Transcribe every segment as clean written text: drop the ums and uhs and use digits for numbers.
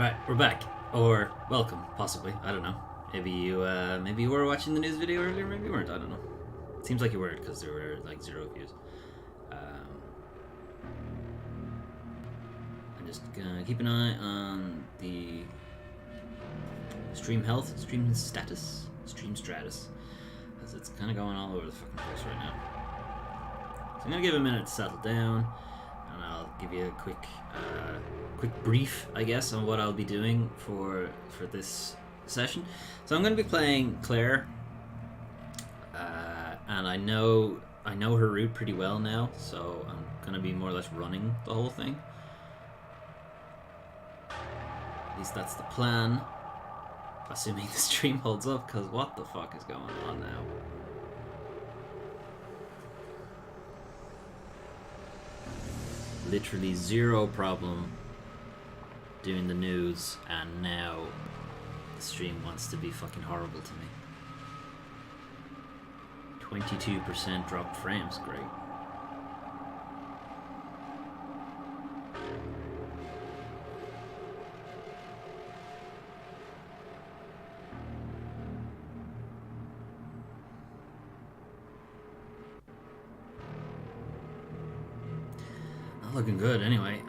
Alright, we're back. Or welcome, possibly. I don't know. Maybe you were watching the news video earlier, maybe you weren't, I don't know. It seems like you weren't because there were like 0 views. I'm just gonna keep an eye on the stream health, stream status, stream stratus, because it's kind of going all over the fucking place right now. So I'm gonna give it a minute to settle down, and I'll give you a quick brief, I guess, on what I'll be doing for this session. So I'm going to be playing Claire, and I know her route pretty well now, so I'm going to be more or less running the whole thing. At least that's the plan, assuming the stream holds up, because what the fuck is going on now? Literally 0 problem doing the news, and now the stream wants to be fucking horrible to me. 22% dropped frames, great. Not looking good anyway.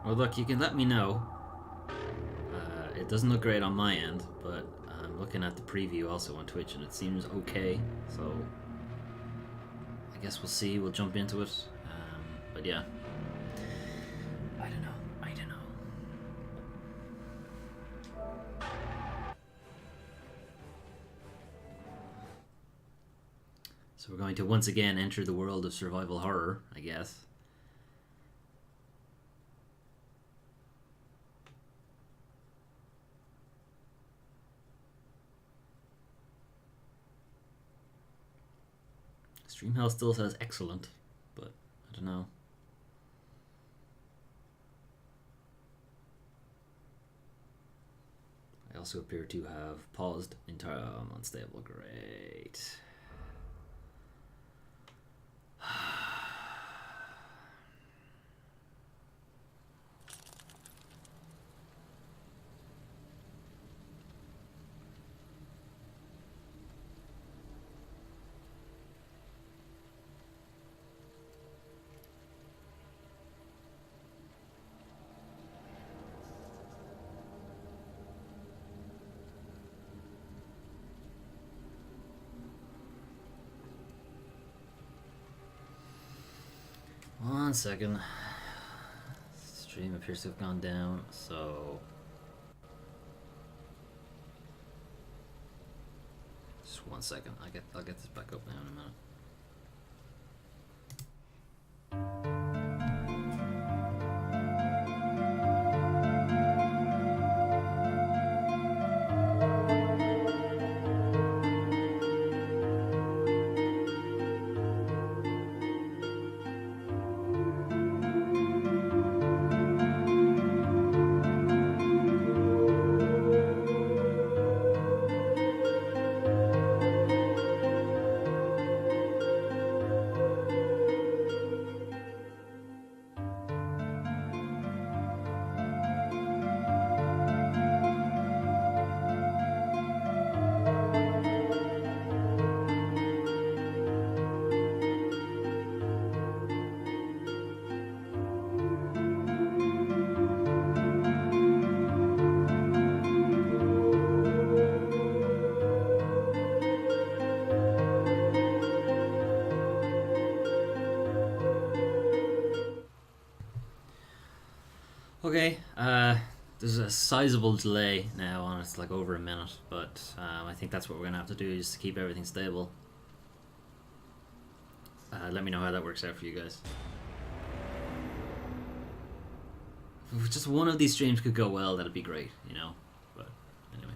Well, look, you can let me know. It doesn't look great on my end, but I'm looking at the preview also on Twitch, and it seems okay. So I guess we'll see. We'll jump into it. But yeah, I don't know. So we're going to once again enter the world of survival horror, I guess. Stream health still says excellent, but I don't know. I also appear to have paused entirely. Unstable, great. One second. Stream appears to have gone down, so just 1 second. I'll get this back up now in a minute. Okay, there's a sizable delay now on it's like over a minute, but I think that's what we're gonna have to do just to keep everything stable. Let me know how that works out for you guys. If just one of these streams could go well, that'd be great, you know? But anyway.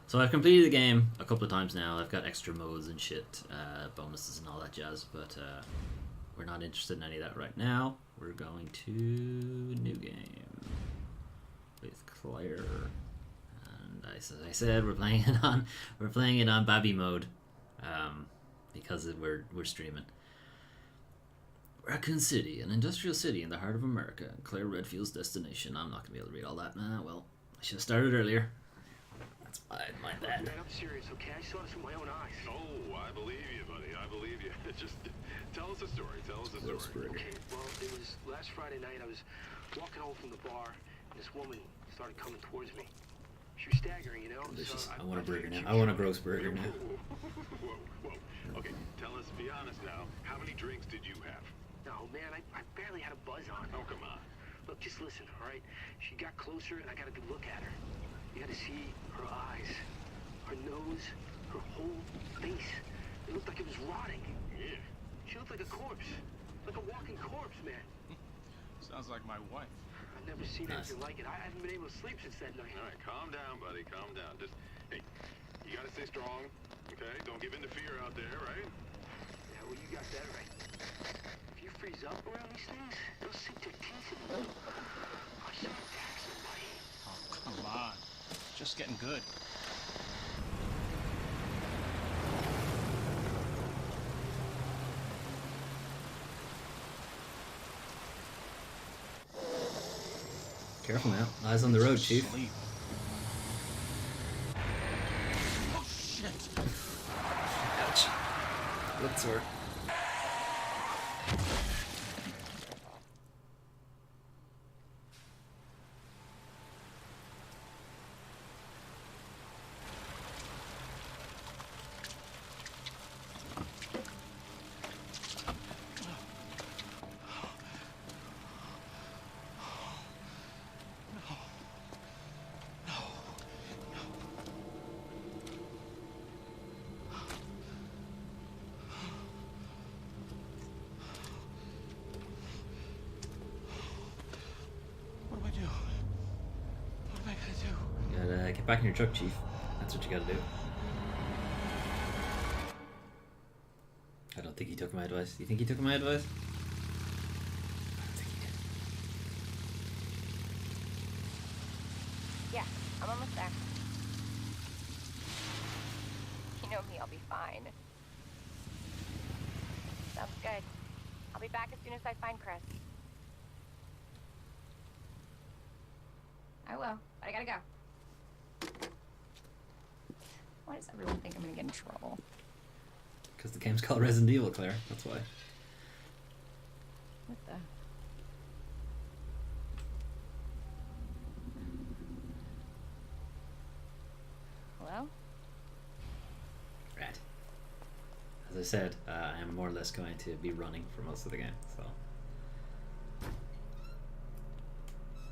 So I've completed the game a couple of times now. I've got extra modes and shit, bonuses and all that jazz, but we're not interested in any of that right now. We're going to new game with Claire, and as I said, we're playing it on Babby mode, because we're streaming. Raccoon City, an industrial city in the heart of America, and Claire Redfield's destination. I'm not going to be able to read all that. Well, I should have started earlier. That's my bad. Man, I'm serious, okay? I saw this with my own eyes. Oh, I believe you, buddy. I believe you. Just tell us a story. Tell us a story. Okay, well, it was last Friday night. I was walking home from the bar, and this woman started coming towards me. She was staggering, you know? Delicious. I want a burger now. I want a gross burger now. Whoa. Okay, tell us, be honest now. How many drinks did you have? No, man, I barely had a buzz on. Oh, come on. Look, just listen, all right? She got closer, and I got a good look at her. You got to see her eyes, her nose, her whole face. It looked like it was rotting. Yeah. She looked like a corpse. Like a walking corpse, man. Sounds like my wife. I've never seen anything like it. I haven't been able to sleep since that night. All right, calm down, buddy. Calm down. Just, hey, you gotta stay strong, okay? Don't give in to fear out there, right? Yeah, well, you got that right. If you freeze up around these things, they'll sink their teeth in you. I should attack somebody. Oh, come on. It's just getting good. Careful now. Eyes on the road, Chief. Sleep. Oh, shit. Ouch. Look sore. What do I do? What am I gonna do? You gotta get back in your truck, Chief. That's what you gotta do. I don't think he took my advice. Do you think he took my advice? I don't think he did. Yeah, I'm almost there. You know me, I'll be fine. Sounds good. I'll be back as soon as I find Chris. I will, but I gotta go. Why does everyone think I'm gonna get in trouble? Because the game's called Resident Evil, Claire. That's why. What the? Hello? Right. As I said, I am more or less going to be running for most of the game, so.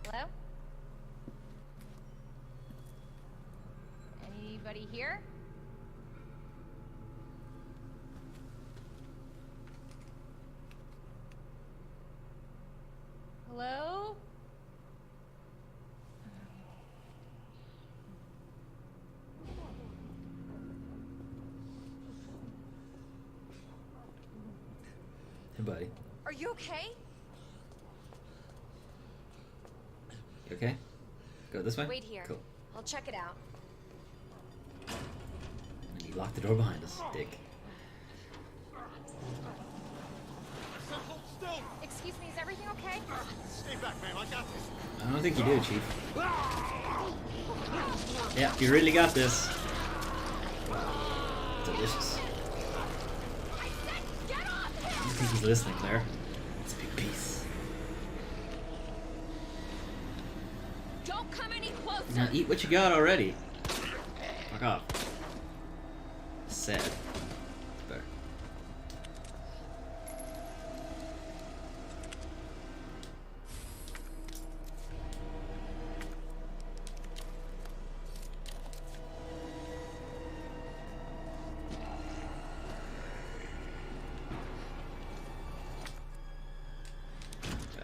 Hello? Anybody here? Hello? Hey, buddy. Are you okay? You okay? Go this way? Wait here. Cool. I'll check it out. And you locked the door behind us, dick. Excuse me, is everything okay? Stay back, man. I got this. I don't think you do, Chief. Yeah, you really got this. Delicious. I said get off I him! don't think he's listening, Claire. It's a big piece. Don't come any closer! Now eat what you got already. Fuck off. Sad. It's better.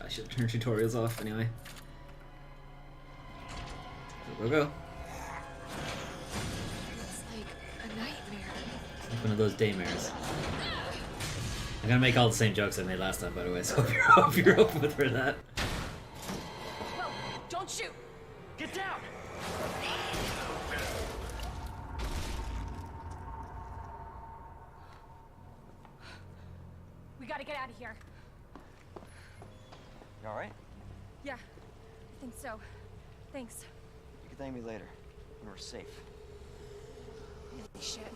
I should turn tutorials off anyway. Go, go. It's like a nightmare. It's like one of those daymares. I'm gonna make all the same jokes I made last time, by the way, so hope you're open for that. Whoa, don't shoot! Get down! We gotta get out of here. You alright? Yeah, I think so. Thanks. You can thank me later, when we're safe. Holy shit.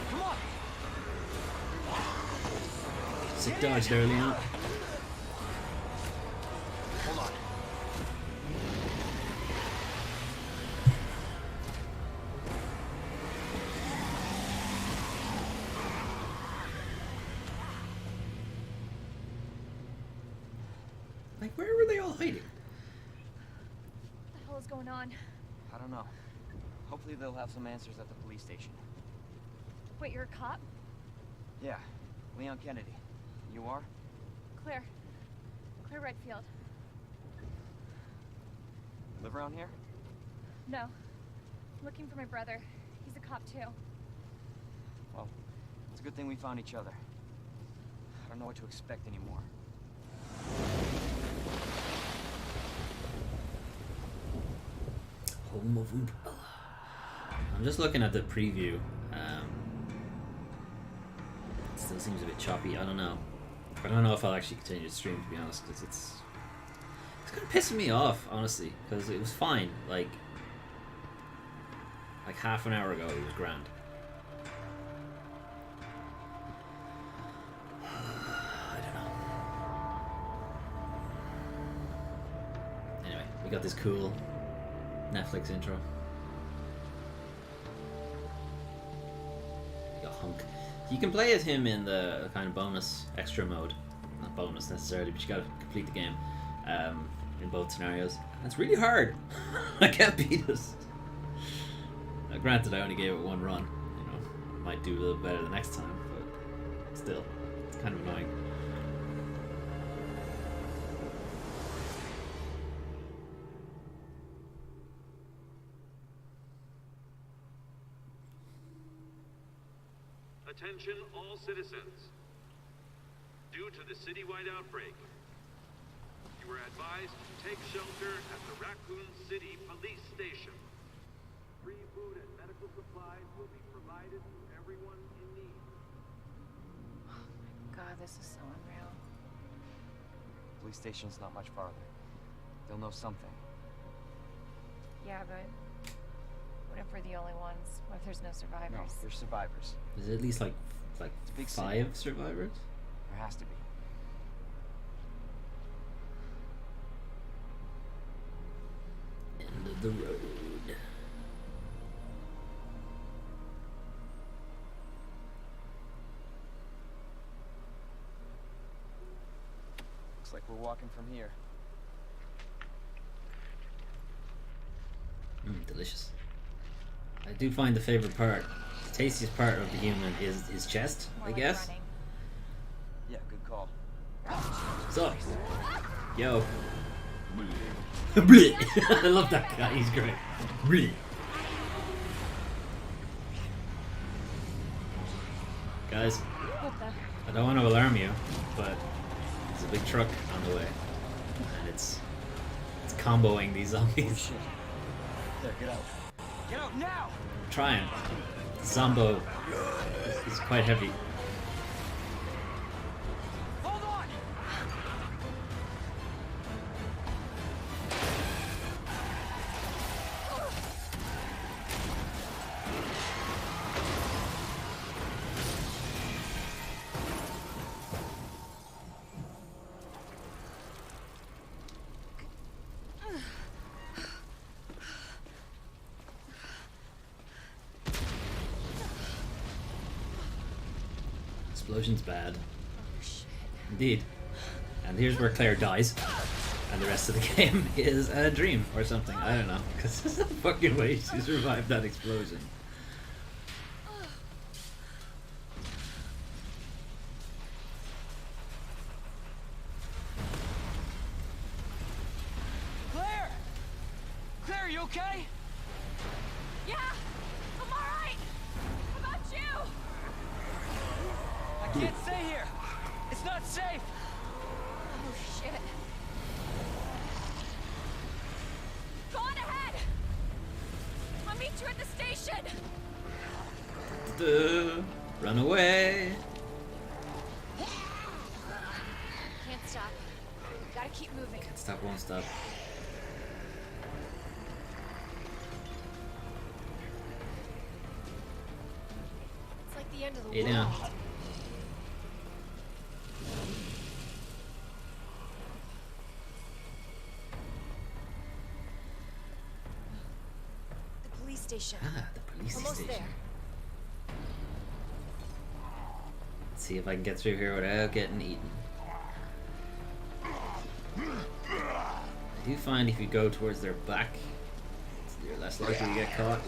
Come on! Sick dodge there, Leon. Hold on. Like, where were they all hiding? What the hell is going on? I don't know. Hopefully they'll have some answers at the police station. Wait, you're a cop? Yeah, Leon Kennedy. You are? Claire. Claire Redfield. Live around here? No. I'm looking for my brother. He's a cop too. Well, it's a good thing we found each other. I don't know what to expect anymore. Home of Umbrella. I'm just looking at the preview. It still seems a bit choppy. I don't know. I don't know if I'll actually continue to stream, to be honest, because it's kind of pissing me off, honestly, because it was fine. Like half an hour ago, it was grand. I don't know. Anyway, we got this cool Netflix intro. We got Hunk. You can play as him in the kind of bonus extra mode. Not bonus necessarily, but you gotta complete the game in both scenarios. And it's really hard. I can't beat it. Now, granted, I only gave it one run. You know, might do a little better the next time, but still, it's kind of annoying. Attention all citizens. Due to the citywide outbreak, you are advised to take shelter at the Raccoon City Police Station. Free food and medical supplies will be provided to everyone in need. God, this is so unreal. Police station's not much farther. They'll know something. Yeah, but what if we're the only ones? What if there's no survivors? No, there's survivors. There's at least like a big 5 survivors? There has to be. End of the road. Looks like we're walking from here. Delicious. I do find the favorite part, the tastiest part of the human is his chest, More I like guess. running. Yeah, good call. So, yo. Bleh. I love that guy, he's great. Bleh. Guys, What the? I don't want to alarm you, but there's a big truck on the way. And it's comboing these Holy zombies. shit. There, get out. Get out now! Trying. Zombo is quite heavy. Hold on! Explosion's bad. Oh shit. Indeed. And here's where Claire dies. And the rest of the game is a dream or something. I don't know. Because there's no fucking way she survived that explosion. Claire! Claire, are you okay? Yeah, I'm all right. How about you? I can't stay here. It's not safe. Oh shit. Go on ahead. Shit! Run away! Can't stop. Gotta keep moving. Can't stop, won't stop. It's like the end of the Hey, world. down. The police station. Ah, the police Almost station. there. Let's see if I can get through here without getting eaten. I do find if you go towards their back, you're less likely to get caught.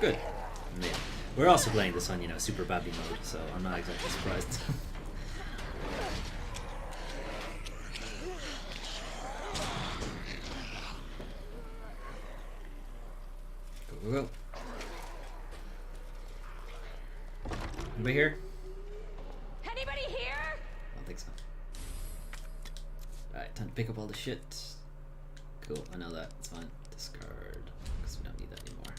Good. Yeah. We're also playing this on, super babby mode, so I'm not exactly surprised. Go, go, go. Anybody here? Anybody here? I don't think so. Alright, time to pick up all the shit. Cool, I know that. It's fine. Discard, because we don't need that anymore.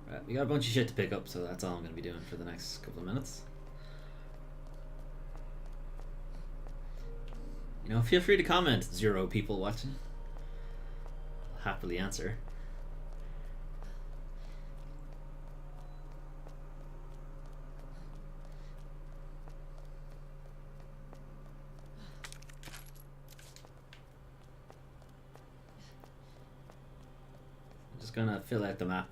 Alright, we got a bunch of shit to pick up, so that's all I'm going to be doing for the next couple of minutes. Feel free to comment, 0 people watching. I'll happily answer. Just gonna fill out the map.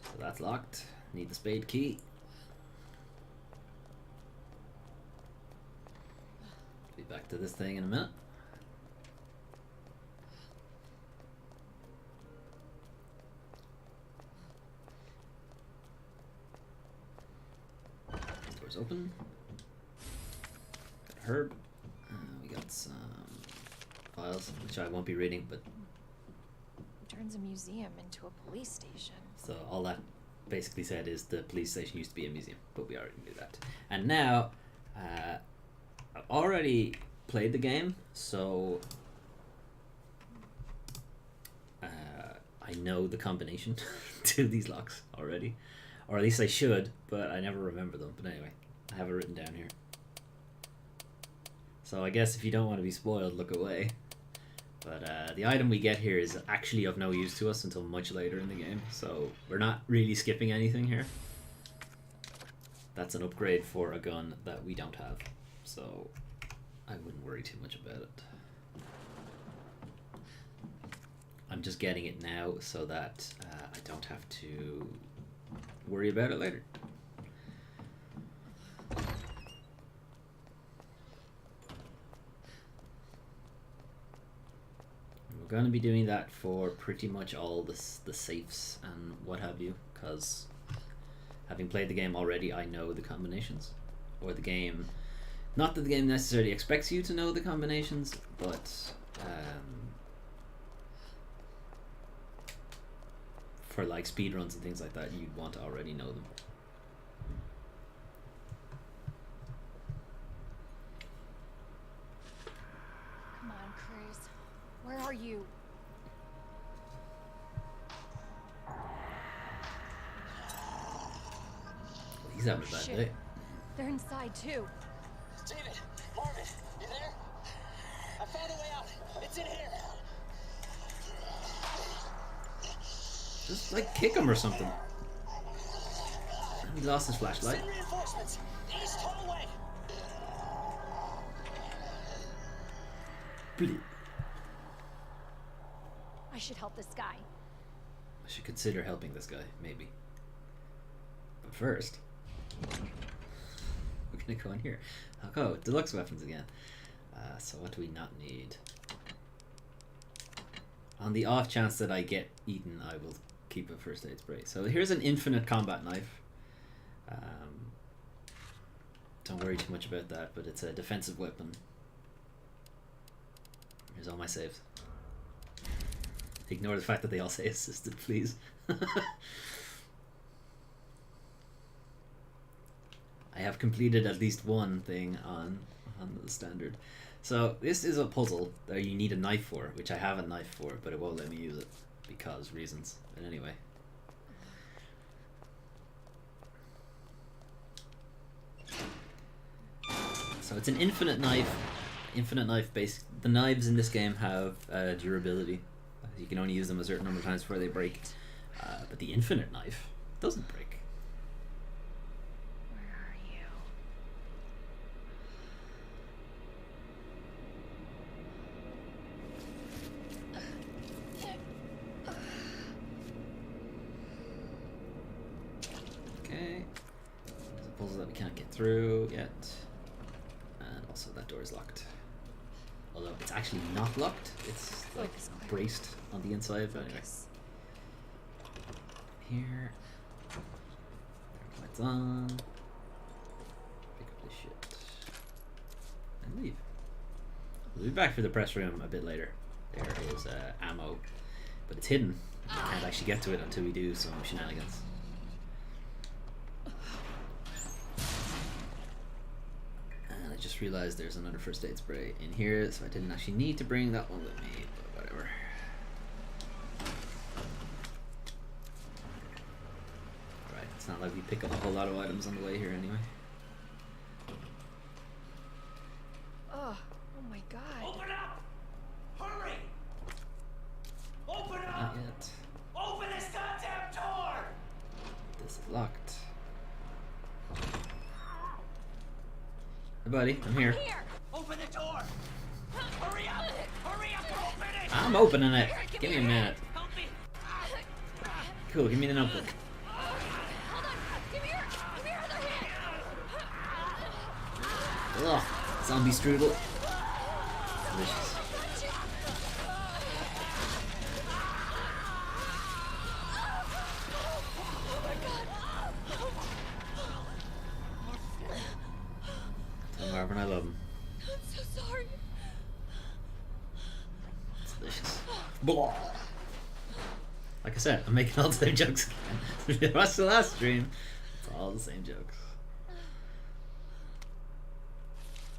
So that's locked. Need the spade key. Be back to this thing in a minute. Doors open. Got a herb. We got some files, which I won't be reading, but Turns a museum into a police station. so all that basically said is the police station used to be a museum, but we already knew that. And now, I've already played the game, so I know the combination to these locks already, or at least I should, but I never remember them. But anyway, I have it written down here. So I guess if you don't want to be spoiled, look away. But the item we get here is actually of no use to us until much later in the game, so we're not really skipping anything here. That's an upgrade for a gun that we don't have, so I wouldn't worry too much about it. I'm just getting it now so that I don't have to worry about it later. We're going to be doing that for pretty much all the safes and what have you, because having played the game already, I know the combinations. Or the game, not that the game necessarily expects you to know the combinations, but for like speedruns and things like that, you'd want to already know them. Come on, Chris. Where are you? Well, he's having a bad Shit. day. They're inside too. David, Marvin, you there? I found a way out. It's in here. Just like kick him or something. He lost his flashlight. Send reinforcements. East hallway. Bleep. I should help this guy. I should consider helping this guy, maybe. But first, we're gonna go in here. I'll go deluxe weapons again. So what do we not need? On the off chance that I get eaten, I will keep a first aid spray. So here's an infinite combat knife. Don't worry too much about that, but it's a defensive weapon. Here's all my saves. Ignore the fact that they all say assisted, please. I have completed at least one thing on the standard. So this is a puzzle that you need a knife for, which I have a knife for, but it won't let me use it because reasons. But anyway. So it's an infinite knife. Infinite knife base. The knives in this game have durability. You can only use them a certain number of times before they break. But the infinite knife doesn't break. Where are you? Okay. There's a puzzle that we can't get through yet. And also that door is locked. Although it's actually not locked. It's like Focus, Claire. braced on the inside. But anyway. Focus. Here. Lights on. Pick up this shit. And leave. We'll be back for the press room a bit later. There is ammo. But it's hidden. We can't actually get to it until we do some shenanigans. And I just realized there's another first aid spray in here, so I didn't actually need to bring that one with me, but whatever. Alright, it's not like we pick up a whole lot of items on the way here anyway. Oh my god. Open up! Hurry! Open Not up! yet. Open this goddamn door! This is locked. Hey buddy, I'm here. Here! Open the door! Hurry up! Hurry up! Open it! I'm opening it. Give me a minute. Help me! Cool, give me the notebook. Hold on! Give me your other hand! Ugh, zombie strudel. Delicious. Tell Marvin I love him. I'm so sorry. It's delicious. Blah. Like I said, I'm making all the same jokes again. Watch the last stream. It's all the same jokes.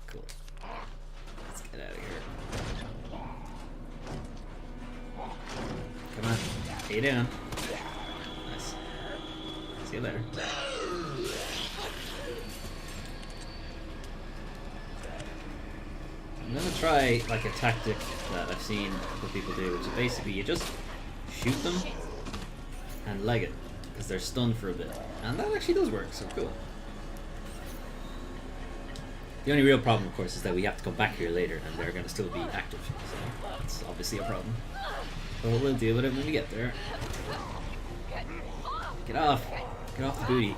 Cool. Let's get out of here. Come on. How you doing? Nice. See you later. I'm gonna try like a tactic that I've seen other people do, which is basically you just shoot them and leg it because they're stunned for a bit, and that actually does work. So cool. The only real problem, of course, is that we have to come back here later, and they're gonna still be active. So that's obviously a problem. But we'll deal with it when we get there. Get off! Get off the booty.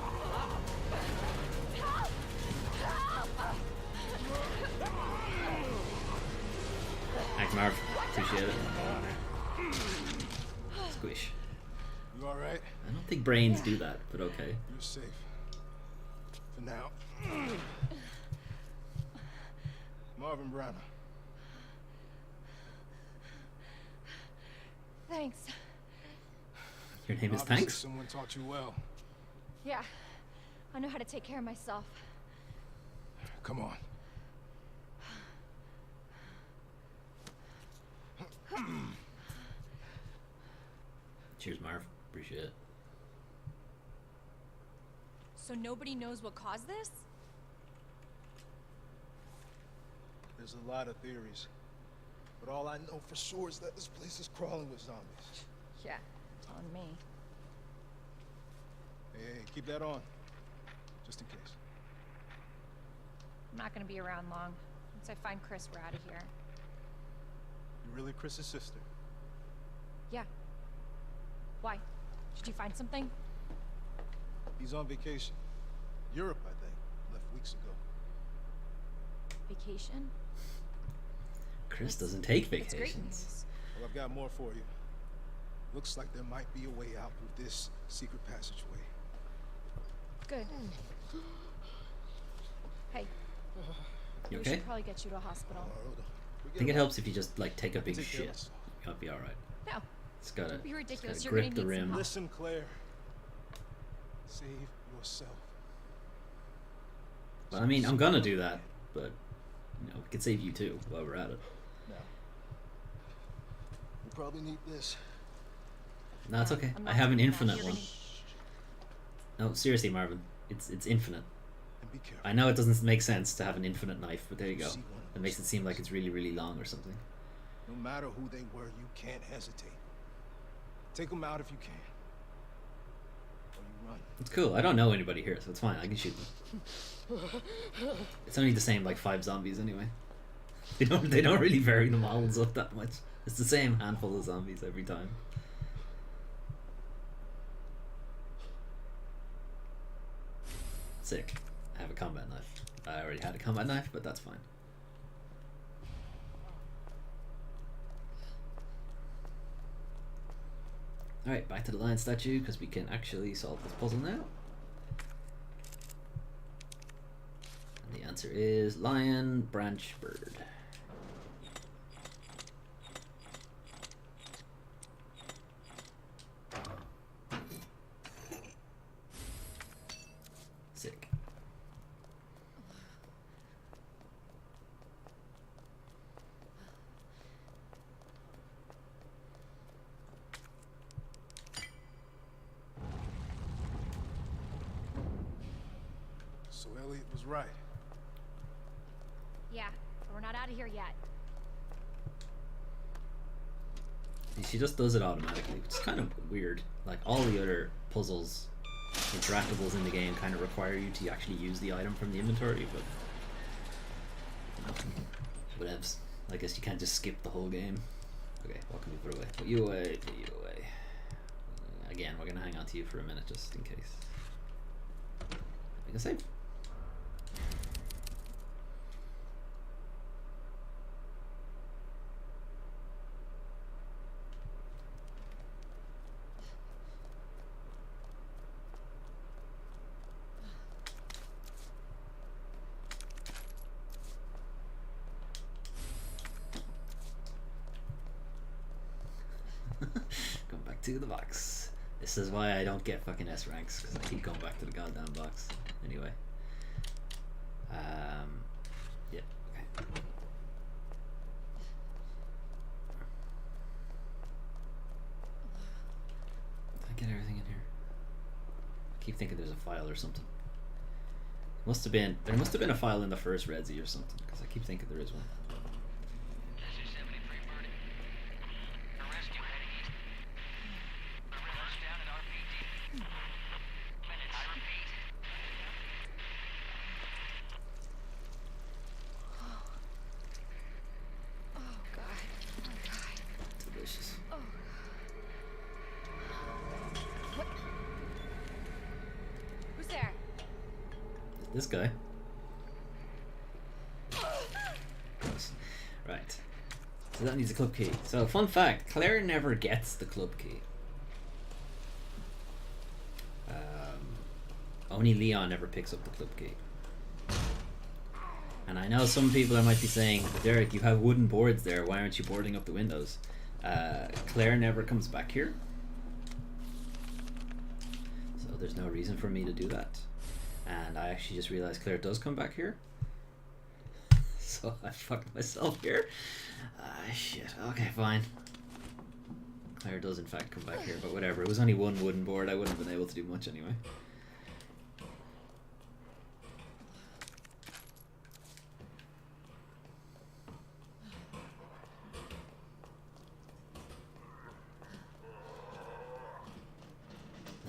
Thanks, Marv. Appreciate it. Squish. You all right? I don't think brains do that, but okay. You're safe. For now. Marvin Browner. Thanks. Your name is Obviously Thanks? someone taught you well. Yeah. I know how to take care of myself. Come on. Cheers, Marv. Appreciate it. So nobody knows what caused this? There's a lot of theories. But all I know for sure is that this place is crawling with zombies. Yeah, on me. Hey, keep that on. Just in case. I'm not gonna be around long. Once I find Chris, we're out of here. You really Chris's sister? Yeah. Why? Did you find something? He's on vacation. Europe, I think. Left weeks ago. Vacation? Chris doesn't take That's great vacations. news. Well, I've got more for you. Looks like there might be a way out through this secret passageway. Good. Hey, You we okay? should probably get you to a hospital. Hold on. I think it helps if you just like take a big Take care of shit. myself. You'll be alright. No, It's gotta, don't be ridiculous. it's You're gotta gonna grip the need some rim. help. Listen, Claire. Save yourself. Well, I mean, I'm gonna do that, but You know, we could save you too while we're at it. Now, we probably need this. No, it's Yeah, okay. I'm I not have an doing that. infinite You're one. gonna- No, seriously, Marvin. It's infinite. And be careful. I know it doesn't make sense to have an infinite knife, but there you go. See one of It makes it those seem like it's really, really long or something. No matter who they were, you can't hesitate. Take them out if you can. Or you run. It's cool. I don't know anybody here, so it's fine. I can shoot them. It's only the same like 5 zombies anyway. They don't really vary the models up that much. It's the same handful of zombies every time. Sick. I have a combat knife. I already had a combat knife, but that's fine. Alright, back to the lion statue, because we can actually solve this puzzle now. And the answer is lion, branch, bird. Sick. So Elliot was right. Yeah, but we're not out of here yet. She just does it automatically, which is kind of weird. Like all the other puzzles, interactables in the game kind of require you to actually use the item from the inventory, but whatevs. I guess you can't just skip the whole game. Okay, what can we put away? Put you away, put you away. Again, we're gonna hang on to you for a minute just in case. Make a save. Going back to the box. This is why I don't get fucking S ranks, because I keep going back to the goddamn box. Anyway. Yeah, okay. Did I get everything in here? I keep thinking there's a file or something. There must have been a file in the first Resi or something, because I keep thinking there is one. This is 73 Birdie. A rescue heading east. The river's down at RPD. Minutes, I repeat. Oh god. Oh god. Delicious. What? Who's there? This guy. Gross. Right. So that needs a club key. So fun fact, Claire never gets the club key. Only Leon never picks up the club key. And I know some people might be saying, Derek, you have wooden boards there, why aren't you boarding up the windows? Claire never comes back here. So there's no reason for me to do that. And I actually just realized Claire does come back here. So I fucked myself here. Shit. Okay, fine. Claire does in fact come back here, but whatever. It was only one wooden board. I wouldn't have been able to do much anyway.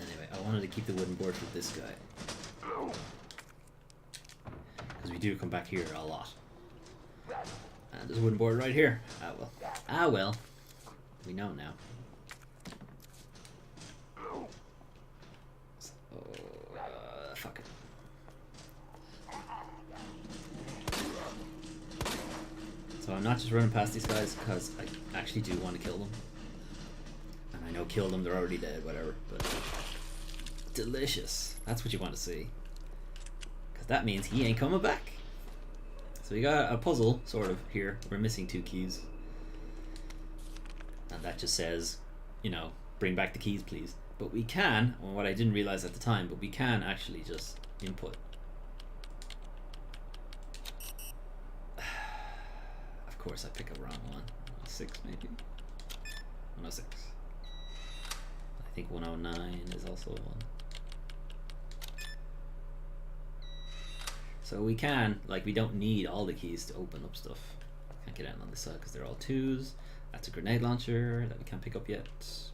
Anyway, I wanted to keep the wooden board for this guy. Because we do come back here a lot. And there's a wooden board right here. Ah well. Ah well. We know now. So, fuck it. So I'm not just running past these guys because I actually do want to kill them. And I know kill them, they're already dead, whatever. But delicious. That's what you want to see. Because that means he ain't coming back. So we got a puzzle, sort of, here. We're missing 2 keys. And that just says, you know, bring back the keys, please. But we can, well, what I didn't realize at the time, but we can actually just input. course I pick a wrong one. 6 maybe? 106. I think 109 is also one. So we can, like, we don't need all the keys to open up stuff. Can't get out on this side because they're all 2s. That's a grenade launcher that we can't pick up yet,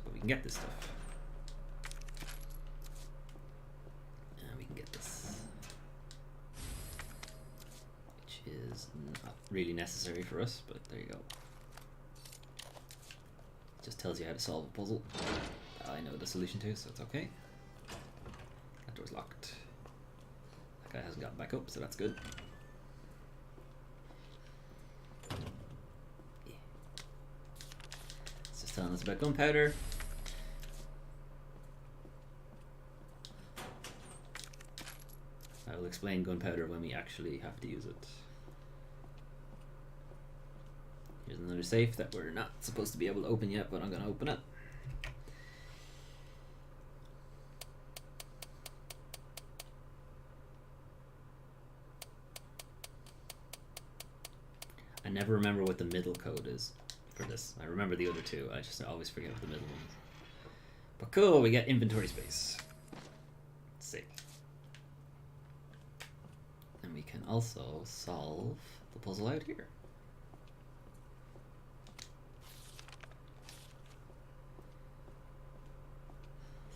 but we can get this stuff. And we can get this, which is not really necessary for us, but there you go. It just tells you how to solve a puzzle. I know the solution to, so it's okay. That door's locked. That guy hasn't gotten back up, so that's good. It's just telling us about gunpowder. I will explain gunpowder when we actually have to use it. Here's another safe that we're not supposed to be able to open yet, but I'm going to open it. I never remember what the middle code is for this. I remember the other two. I just always forget what the middle one is. But cool, we get inventory space. Let's see. And we can also solve the puzzle out here.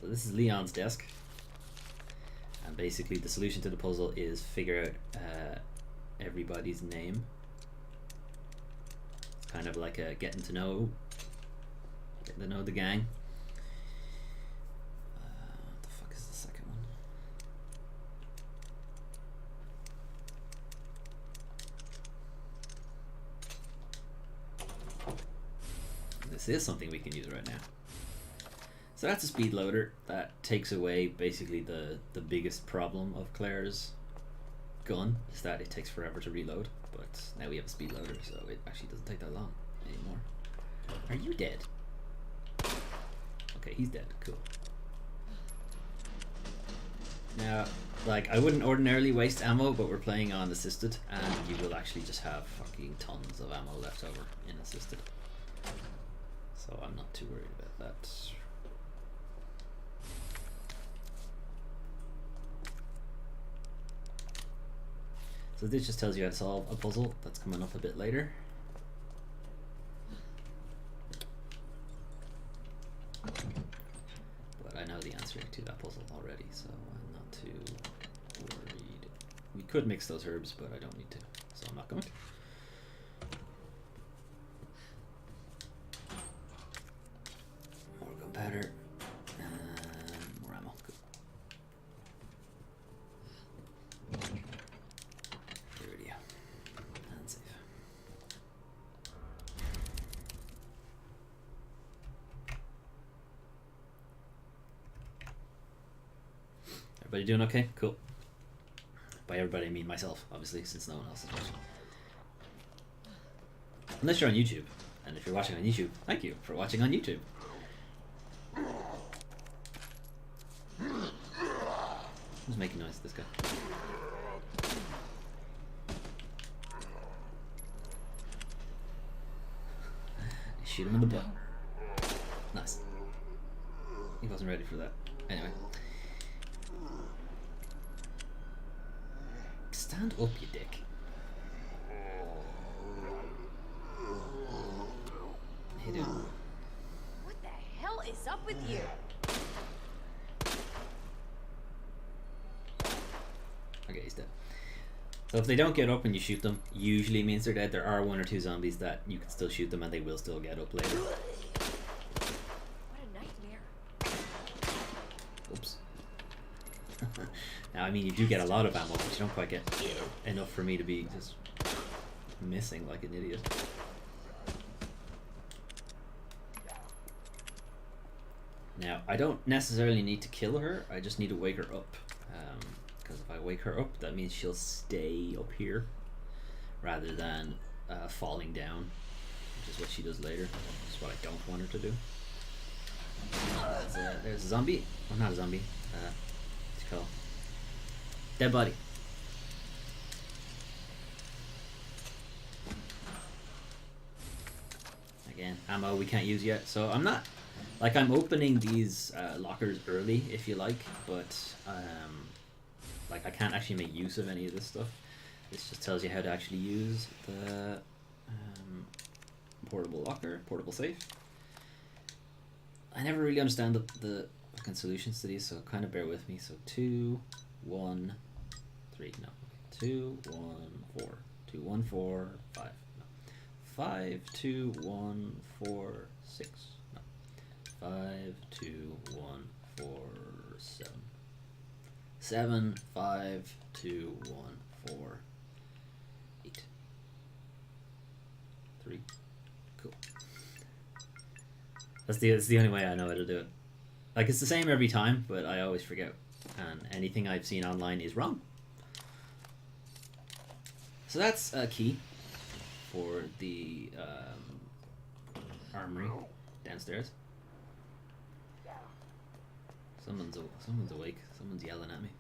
So this is Leon's desk. And basically the solution to the puzzle is figure out everybody's name. Kind of like a getting to know the gang. What the fuck is the second one? This is something we can use right now. So that's a speed loader that takes away basically the biggest problem of Claire's gun, is that it takes forever to reload. But now we have a speed loader, so it actually doesn't take that long anymore. Are you dead? Okay, he's dead. Cool. Now, like, I wouldn't ordinarily waste ammo, but we're playing on assisted, and you will actually just have fucking tons of ammo left over in assisted. So I'm not too worried about that. So this just tells you how to solve a puzzle that's coming up a bit later. But I know the answer to that puzzle already, so I'm not too worried. We could mix those herbs, but I don't need to, so I'm not going to. More gunpowder and more ammo. Good. Everybody doing okay? Cool. By everybody I mean myself, obviously, since no one else is watching. Unless you're on YouTube. And if you're watching on YouTube, thank you for watching on YouTube. Who's making noise? This guy. Shoot him in the butt. Nice. He wasn't ready for that. Anyway. Stand up, you dick. Hey, dude. What the hell is up with you? Okay, he's dead. So if they don't get up when you shoot them, usually means they're dead. There are 1 or 2 zombies that you can still shoot them and they will still get up later. What a nightmare. Oops. Now, I mean, you do get a lot of ammo, but you don't quite get enough for me to be just missing like an idiot. Now, I don't necessarily need to kill her, I just need to wake her up. Because if I wake her up, that means she'll stay up here rather than falling down, which is what she does later, which is what I don't want her to do. There's a zombie. Oh, not a zombie. What's it called? Dead body. ammo we can't use yet. So I'm not like I'm opening these lockers early if you like, but like I can't actually make use of any of this stuff. This just tells you how to actually use the portable locker, portable safe. I never really understand the fucking solutions to these, so kind of bear with me. So 2, 1, 3, no. 2, 1, 4. 2, 1, 4, 5. No. 5, 2, 1, 4, 6. No. 5, 2, 1, 4, 7. 7, 5, 2, 1, 4, 8. 3. Cool. That's the only way I know how to do it. Like, it's the same every time, but I always forget. And anything I've seen online is wrong. So that's a key for the armory downstairs. Someone's awake. Someone's yelling at me.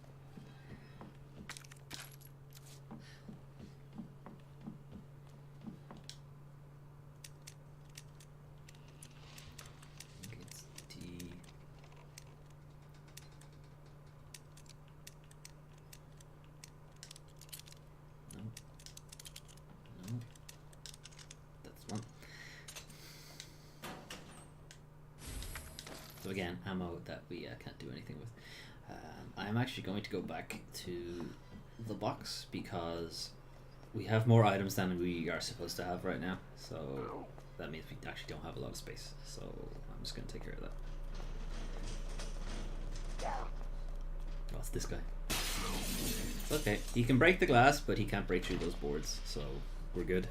I think it's D. No. No. That's one. So again, ammo that we can't do anything with. I'm actually going to go back to the box because we have more items than we are supposed to have right now. So that means we actually don't have a lot of space. So I'm just going to take care of that. Oh, it's this guy. It's okay. He can break the glass, but he can't break through those boards. So we're good.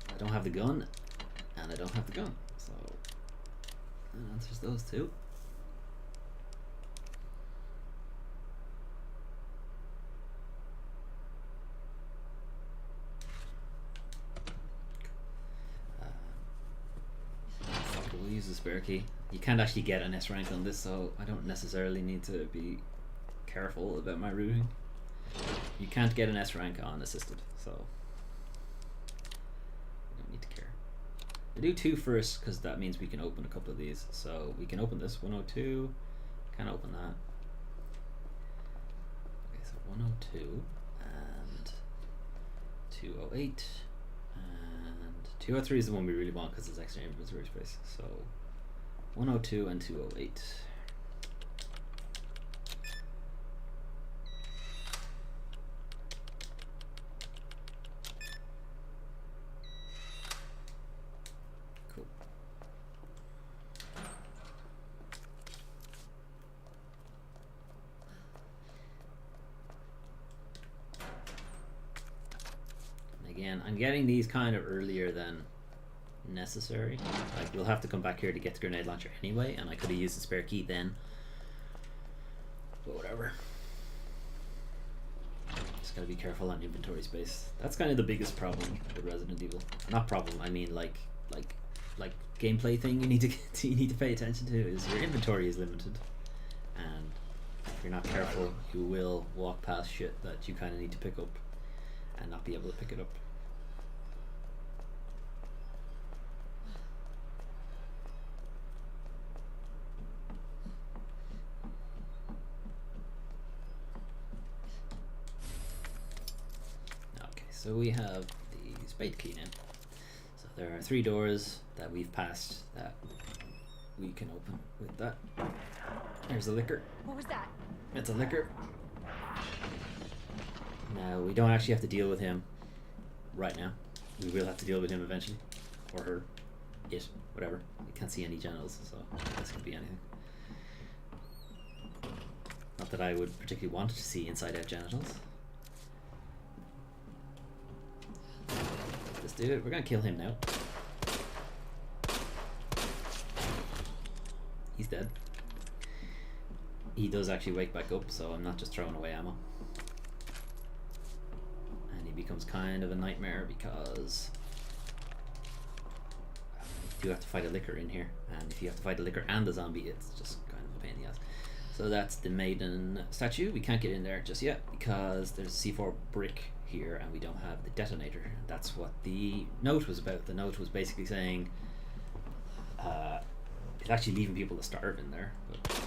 I don't have the gun, and I don't have the gun, so that answers those two. We'll use the spare key. You can't actually get an S rank on this, so I don't necessarily need to be careful about my routing. You can't get an S rank on assisted, so need to care. I do 2 first because that means we can open a couple of these. So we can open this 102. Can't open that. Okay, so 102 and 208 and 203 is the one we really want because it's extra inventory space. So 102 and 208. Again, I'm getting these kind of earlier than necessary. Like, we'll have to come back here to get the grenade launcher anyway, and I could have used the spare key then. But whatever. Just gotta be careful on inventory space. That's kind of the biggest problem with Resident Evil. Not problem, I mean like gameplay thing you need to pay attention to is your inventory is limited. And if you're not careful, you will walk past shit that you kind of need to pick up and not be able to pick it up. Okay, so we have the spade key now. So there are 3 doors that we've passed that we can open with that. There's a liquor. What was that? It's a liquor. Now, we don't actually have to deal with him right now. We will have to deal with him eventually. Or her. It. Whatever. We can't see any genitals, so this could be anything. Not that I would particularly want to see inside-out genitals. Let's do it. We're gonna kill him now. He's dead. He does actually wake back up, so I'm not just throwing away ammo. Becomes kind of a nightmare because you do have to fight a licker in here, and if you have to fight a licker and a zombie, it's just kind of a pain in the ass. So that's the maiden statue. We can't get in there just yet because there's a C4 brick here and we don't have the detonator. That's what the note was about. The note was basically saying it's actually leaving people to starve in there. But...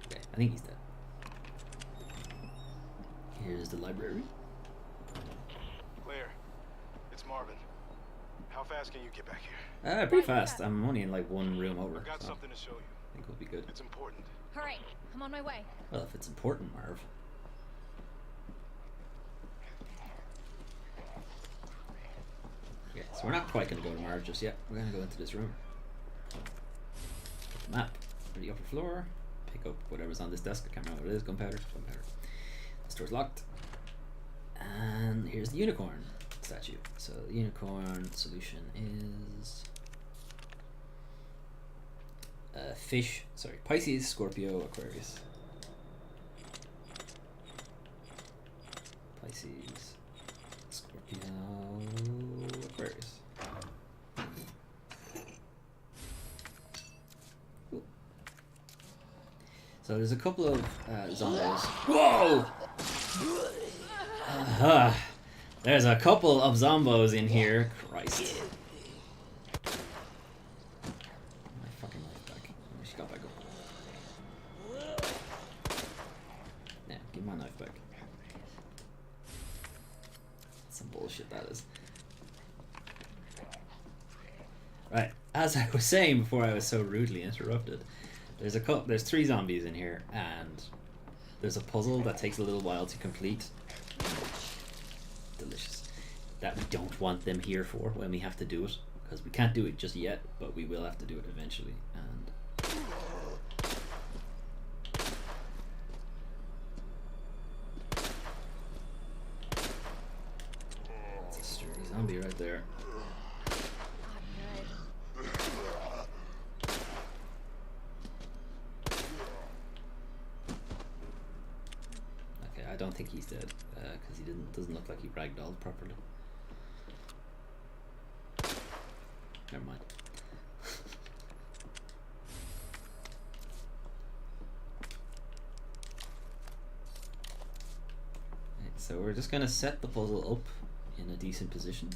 okay, I think he's dead. Here's the library. Claire, it's Marvin. How fast can you get back here? Pretty fast. I'm only in like one room over. I've got So something to show you. I think we'll be good. It's important. Hurry, I'm on my way. Well, if it's important, Marv. Okay, so we're not quite going to go to Marv just yet. We're going to go into this room. Get the map for the upper floor. Pick up whatever's on this desk. I can't remember what it is. Gunpowder. Gunpowder. This door's locked. And here's the unicorn statue. So the unicorn solution is fish. Sorry, Pisces, Scorpio, Aquarius. Pisces, Scorpio, Aquarius. Cool. So there's a couple of zombies. Whoa! There's a couple of zombos in here. Christ. My fucking life back. She got back up. Yeah, give my knife back. Some bullshit that is. Right, as I was saying before I was so rudely interrupted, there's 3 zombies in here, and there's a puzzle that takes a little while to complete. Delicious. That we don't want them here for when we have to do it, because we can't do it just yet, but we will have to do it eventually. And that's a sturdy zombie right there. I don't think he's dead because he doesn't look like he ragdolled properly. Never mind. Right, so we're just gonna set the puzzle up in a decent position,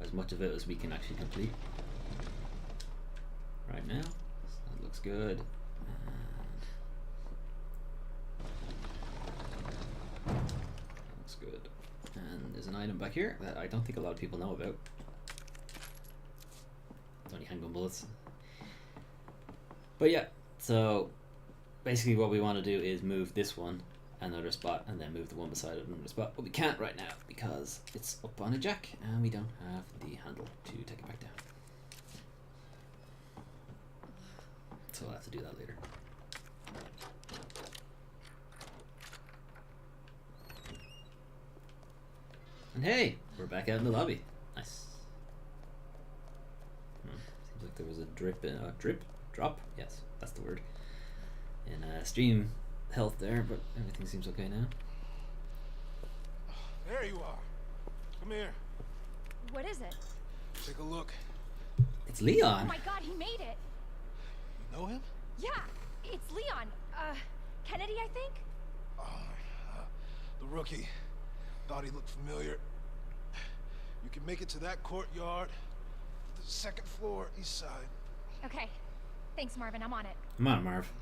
as much of it as we can actually complete right now. So that looks good. Looks good. And there's an item back here that I don't think a lot of people know about. It's only handgun bullets. But yeah, so basically what we want to do is move this one another spot and then move the one beside it another spot. But we can't right now because it's up on a jack and we don't have the handle to take it back down. So we'll have to do that later. And hey, we're back out in the lobby. Nice. Seems like there was a drop. Yes, that's the word. In stream health there, but everything seems okay now. There you are. Come here. What is it? Take a look. It's Oh Leon. my god, he made it! You know him? Yeah, it's Leon. Kennedy, I think? The rookie. Thought he looked familiar. You can make it to that courtyard. The 2nd floor, east side. Okay. Thanks, Marvin. I'm on it. Come on, Marv.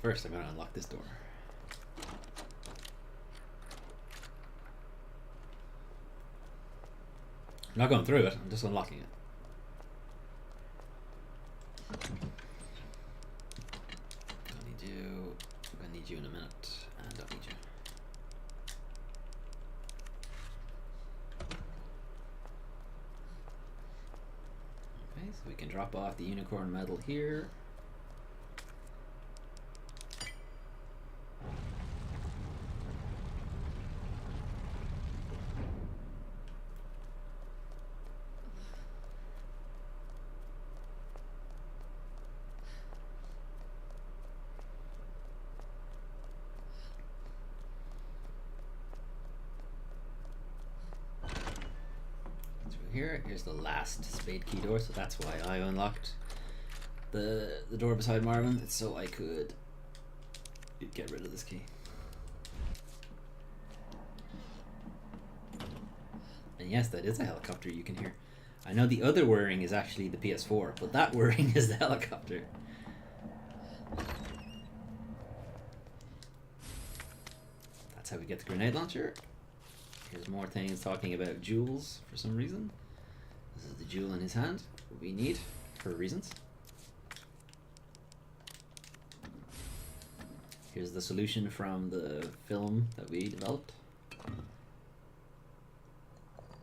First, I'm gonna unlock this door. I'm not going through it, I'm just unlocking it. Don't need you. I'm gonna need you in a minute. I don't need you. Okay, so we can drop off the unicorn medal here. here. Here's the last spade key door, so that's why I unlocked the door beside Marvin. It's so I could get rid of this key. And yes, that is a helicopter you can hear. I know the other whirring is actually the PS4, but that whirring is the helicopter. That's how we get the grenade launcher. Here's more things talking about jewels for some reason. This is the jewel in his hand, what we need for reasons. Here's the solution from the film that we developed.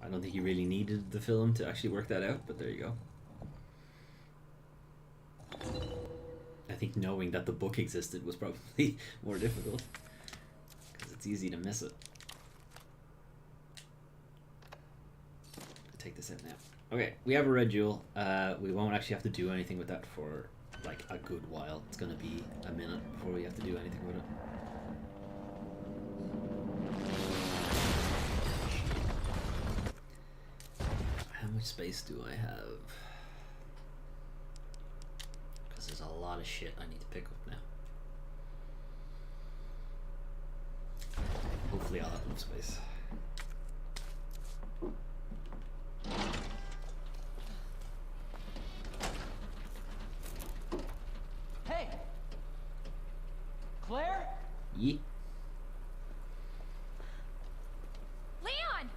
I don't think you really needed the film to actually work that out, but there you go. I think knowing that the book existed was probably more difficult, because it's easy to miss it. Take this out now. Okay, we have a red jewel. We won't actually have to do anything with that for like a good while. It's gonna be a minute before we have to do anything with it. How much space do I have? Because there's a lot of shit I need to pick up now. Hopefully I'll have enough space. Hey! Claire? Yee. Leon!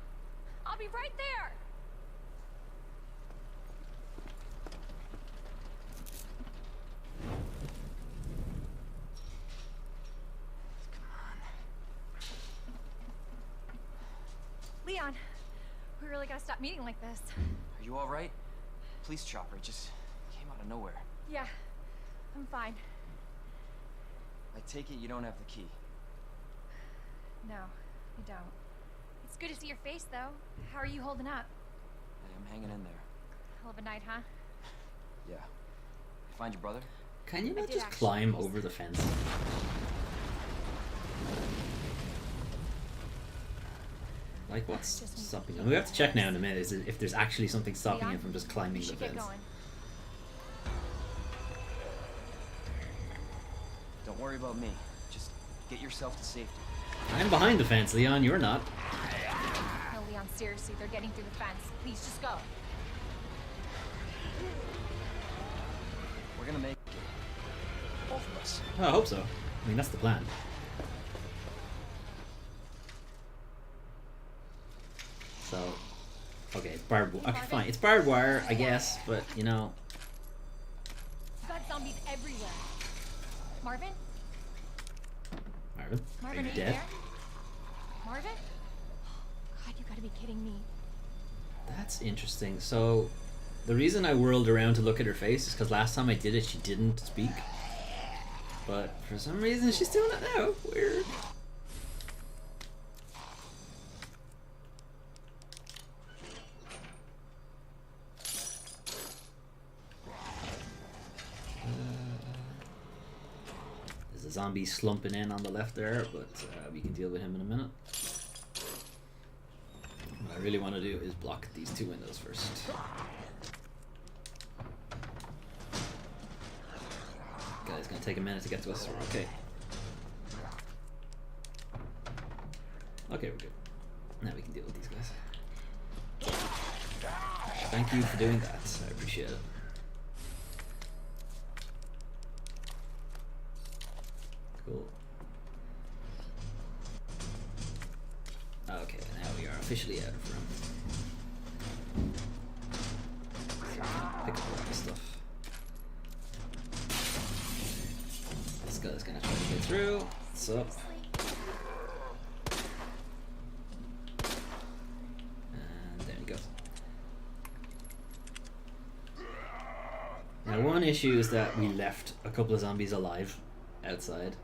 I'll be right there! Leon, we really gotta stop meeting like this. Are you alright? Police chopper just came out of nowhere. Yeah, I'm fine. I take it you don't have the key. No, I don't. It's good to see your face, though. How are you holding up? Hey, I'm hanging in there. Hell of a night, huh? Yeah. You find your brother? Can you not did just actually. climb over the fence? Like, what's Just need to stopping keep him? We have to check now in a fast. minute if there's actually something stopping Leon, him from just climbing we the should get fence. going. Don't worry about me. Just get yourself to safety. I'm behind the fence, Leon. You're not. No, Leon, seriously, they're getting through the fence. Please, just go. We're gonna make it. Both of us. Well, I hope so. I mean, that's the plan. So, okay, it's barbed wire. Okay, fine. It's barbed wire, I guess, but, you know. You've got zombies everywhere. Marvin? Marvin, Marvin, are are you you dead? there? Marvin? God, you gotta be kidding me. That's interesting. So, the reason I whirled around to look at her face is because last time I did it, she didn't speak. But for some reason, she's doing it now. Weird. There's a zombie slumping in on the left there, but we can deal with him in a minute. What I really want to do is block these two windows first. Guy's gonna take a minute to get to us. We're okay. Okay, we're good. Now we can deal with these guys. Thank you for doing that. I appreciate it. Cool. Okay, now we are officially out of room. So pick up all this stuff. This guy's gonna try to get through. What's up? And there he goes. Now, one issue is that we left a couple of zombies alive outside.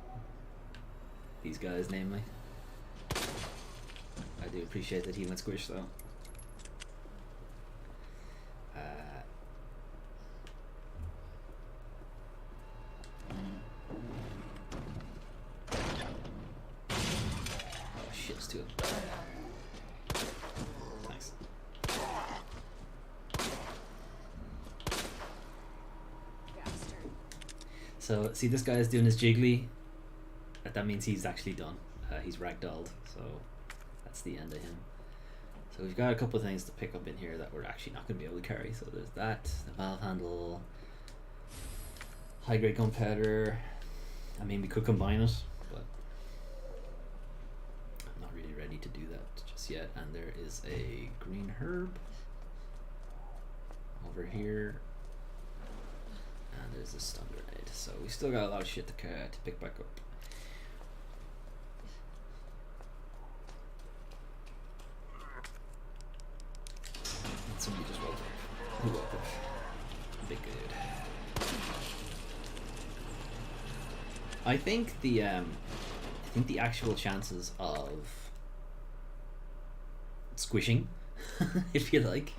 These guys, namely. I do appreciate that he went squish, though. Oh shit, it's two of them. Thanks. So see, this guy is doing his jiggly. That means he's actually done. He's ragdolled, so that's the end of him. So we've got a couple of things to pick up in here that we're actually not going to be able to carry. So there's that, the valve handle, high grade gunpowder. I mean, we could combine it, but I'm not really ready to do that just yet. And there is a green herb over here, and there's a stun grenade. So we still got a lot of shit to pick back up. And somebody just woke up. Who woke up? Big good. I think the actual chances of squishing, if you like,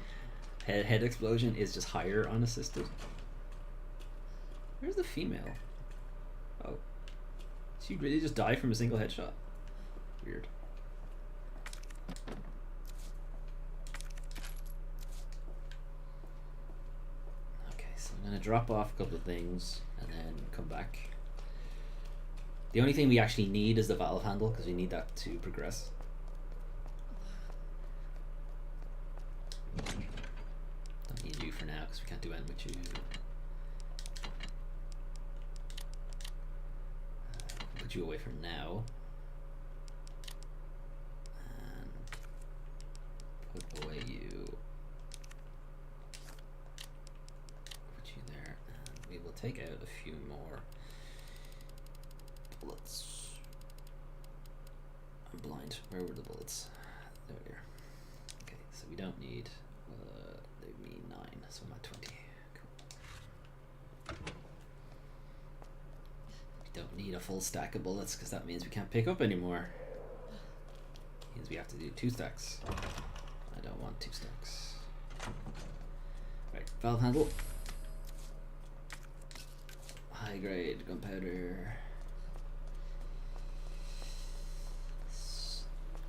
head explosion is just higher unassisted. Where's the female? Oh, she really just died from a single headshot. Weird. Okay, so I'm gonna drop off a couple of things and then come back. The only thing we actually need is the valve handle, because we need that to progress. Don't need you for now, because we can't do anything with you. Put you away for now. And put away you. Put you there, and we will take out a few more bullets. I'm blind. Where were the bullets? There we are. Okay, so we don't need. They mean 9, so I'm at 20. Cool. We don't need a full stack of bullets because that means we can't pick up anymore. Means we have to do 2 stacks. I don't want 2 stacks. Right, valve handle. High grade gunpowder.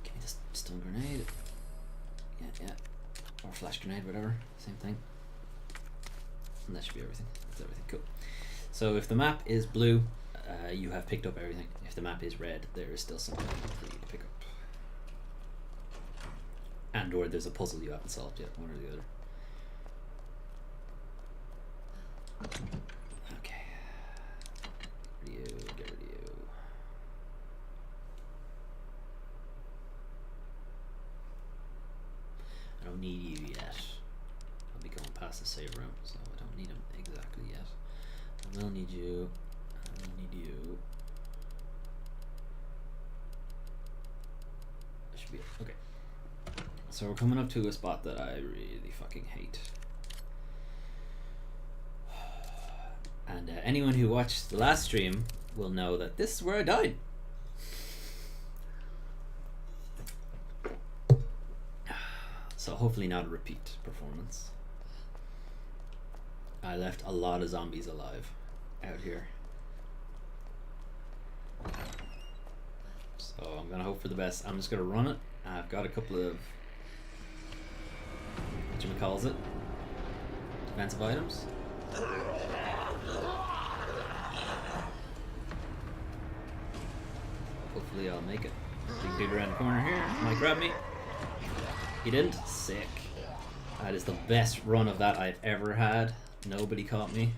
Give me this stun grenade. Yeah. Or flash grenade, whatever. Same thing. And that should be everything. That's everything. Cool. So if the map is blue, you have picked up everything. If the map is red, there is still something for you to pick up. And or there's a puzzle you haven't solved yet, one or the other. Okay. Get rid of you, get rid of you. I don't need you yet. I'll be going past the save room, so I don't need him exactly yet. I will need you. I will need you. That should be it. Okay. So we're coming up to a spot that I really fucking hate. And anyone who watched the last stream will know that this is where I died. So hopefully not a repeat performance. I left a lot of zombies alive out here. So I'm gonna hope for the best. I'm just gonna run it. I've got a couple of whatchamacallit, defensive items. Hopefully I'll make it. Big dude around the corner here. Might grab me. He didn't? Sick. That is the best run of that I've ever had. Nobody caught me.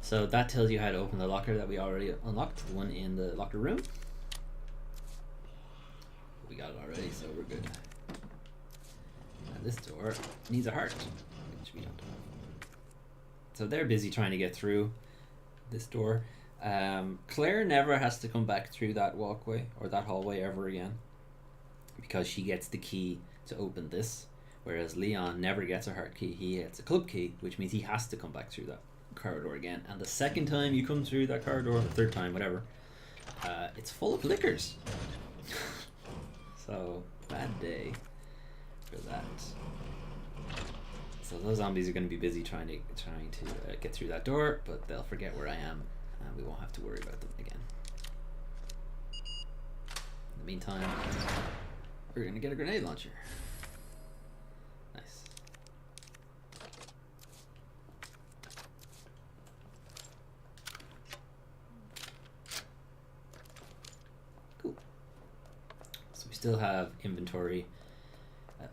So that tells you how to open the locker that we already unlocked, the one in the locker room. We got it already, so we're good. And this door needs a heart, which we don't have. So they're busy trying to get through this door. Claire never has to come back through that walkway or that hallway ever again, because she gets the key to open this, whereas Leon never gets a heart key. He gets a club key, which means he has to come back through that corridor again. And the second time you come through that corridor, or the third time, whatever, it's full of lickers. So bad day for that. So those zombies are going to be busy trying to get through that door, but they'll forget where I am, and we won't have to worry about them again. In the meantime, we're gonna get a grenade launcher. Nice. Cool. So we still have inventory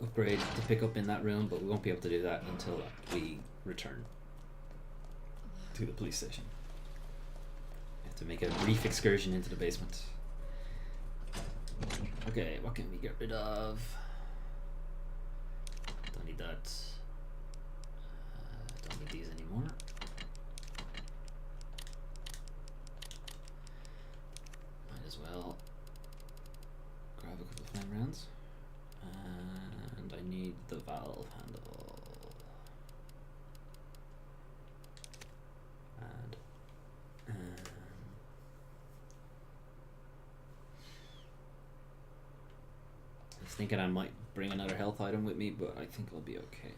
upgrade to pick up in that room, but we won't be able to do that until we return to the police station. We have to make a brief excursion into the basement. Okay, what can we get rid of? Don't need that. Don't need these anymore. Might as well grab a couple of flame rounds. And I need the valve handle. And I was thinking I might bring another health item with me, but I think I'll be okay.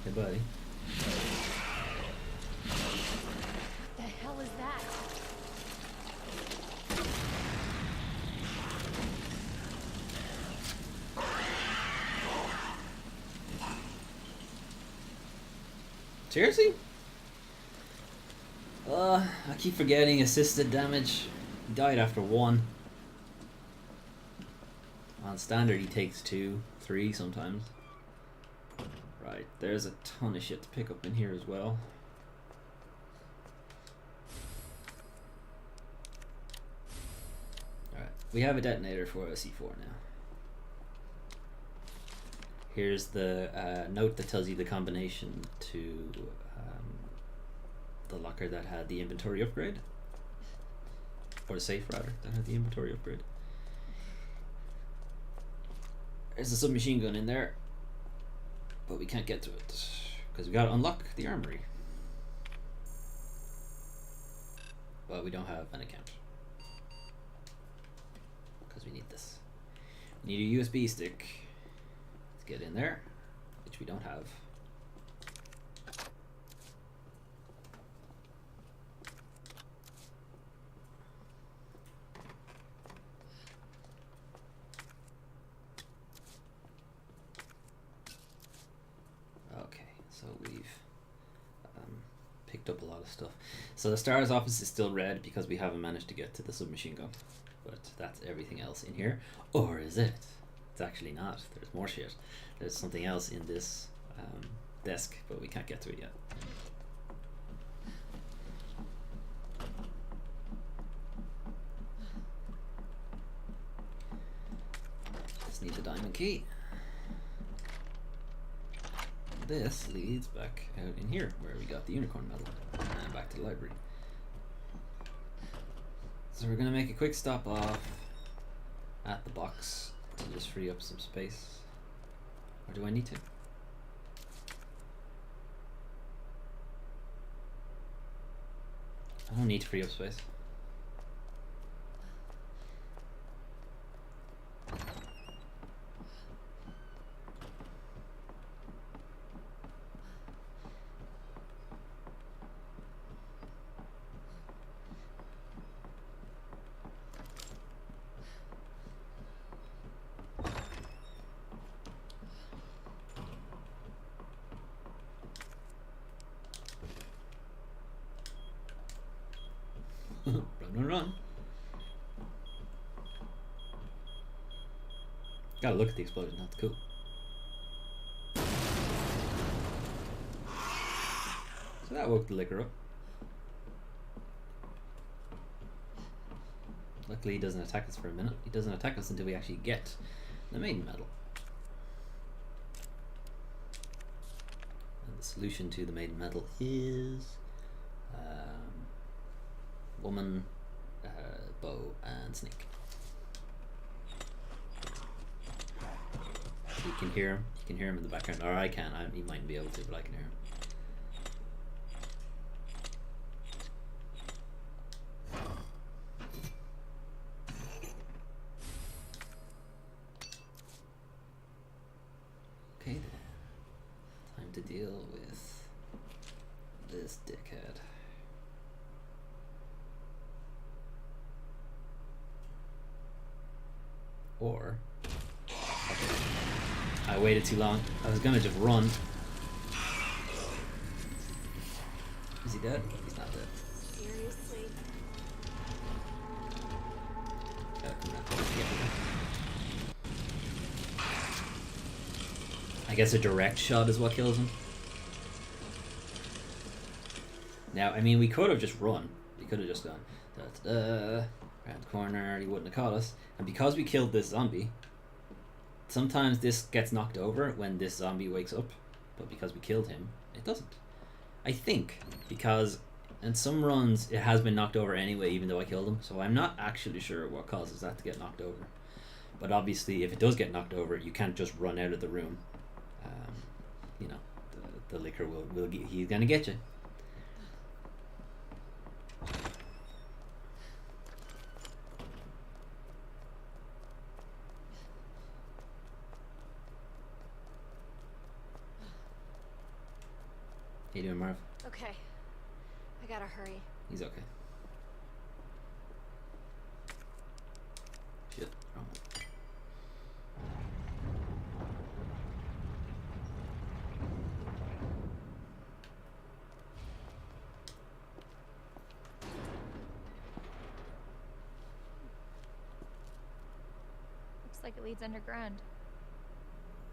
Hey, buddy. The hell is that? Seriously? I keep forgetting assisted damage. He died after 1. On standard, he takes 2, 3 sometimes. Right, there's a ton of shit to pick up in here as well. Alright, we have a detonator for a C4 now. Here's the note that tells you the combination to the locker that had the inventory upgrade. Or the safe, rather, that had the inventory upgrade. There's a submachine gun in there, but we can't get to it because we gotta unlock the armory. But we don't have an account because we need this. We need a USB stick to get in there, which we don't have. So we've picked up a lot of stuff. So the STARS office is still red because we haven't managed to get to the submachine gun. But that's everything else in here. Or is it? It's actually not. There's more shit. There's something else in this desk, but we can't get to it yet. Just need the diamond key. This leads back out in here where we got the unicorn medal and back to the library. So we're gonna make a quick stop off at the box to just free up some space. Or do I need to? I don't need to free up space. Run. Gotta look at the explosion. That's cool. So that woke the liquor up. Luckily he doesn't attack us for a minute. He doesn't attack us until we actually get the maiden medal. And the solution to the maiden medal is woman, bow, and snake. You can hear him. You can hear him in the background. Or I can. He mightn't be able to, but I can hear him. Okay then. Time to deal with this dickhead. Or I waited too long. I was gonna just run. Is he dead? He's not dead. Seriously? Gotta come back. I guess a direct shot is what kills him. Now, I mean, we could have just run. We could have just gone around the corner. He wouldn't have caught us. And because we killed this zombie, sometimes this gets knocked over when this zombie wakes up, but because we killed him, it doesn't. I think because in some runs it has been knocked over anyway, even though I killed him, so I'm not actually sure what causes that to get knocked over. But obviously if it does get knocked over, you can't just run out of the room. You know, the liquor will he's gonna get you. How you doing, Marv? Okay. I gotta hurry. He's okay. Shit. Wrong one. Looks like it leads underground.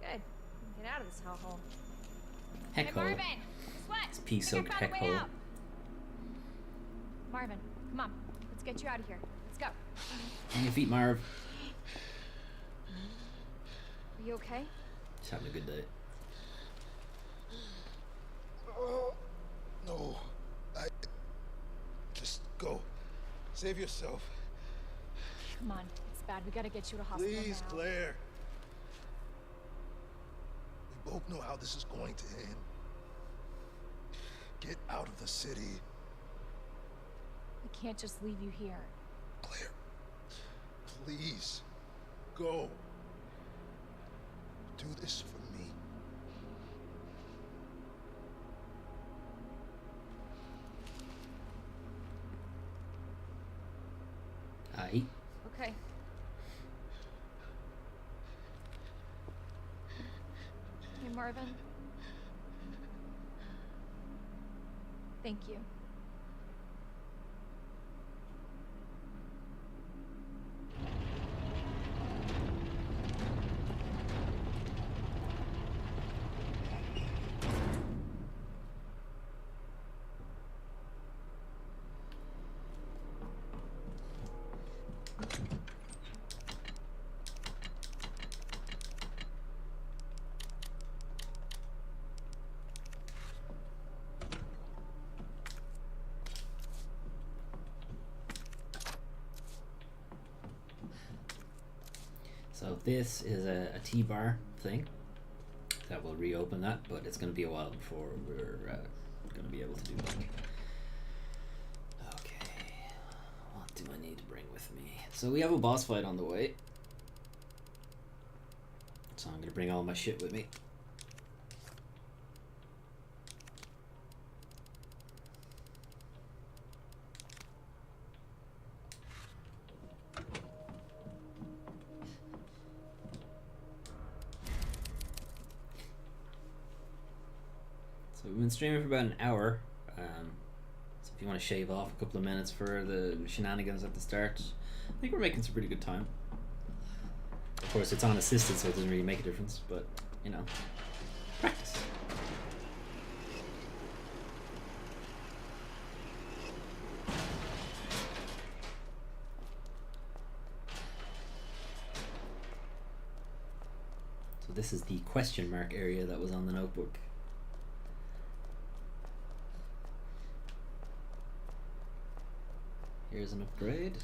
Good. We can get out of this hellhole. Heck Hey, hole. Marvin! Guess what? It's pea I think I soaked found a heck way hole. out. Marvin, come on. Let's get you out of here. Let's go. On your feet, Marv. Are you okay? Just having a good day. Oh, no. Just go. Save yourself. Come on. It's bad. We gotta get you to hospital Please, now. Claire. We both know how this is going to end. Get out of the city. We can't just leave you here. Claire, please, go. Do this for me. Aye. Okay. Hey, Marvin. Thank you. So this is a T-bar thing that will reopen that, but it's going to be a while before we're going to be able to do that. Okay, what do I need to bring with me? So we have a boss fight on the way, so I'm going to bring all my shit with me. So we've been streaming for about an hour, so if you want to shave off a couple of minutes for the shenanigans at the start, I think we're making some pretty good time. Of course, it's on assisted, so it doesn't really make a difference, but, you know, practice. So this is the question mark area that was on the notebook. Here's an upgrade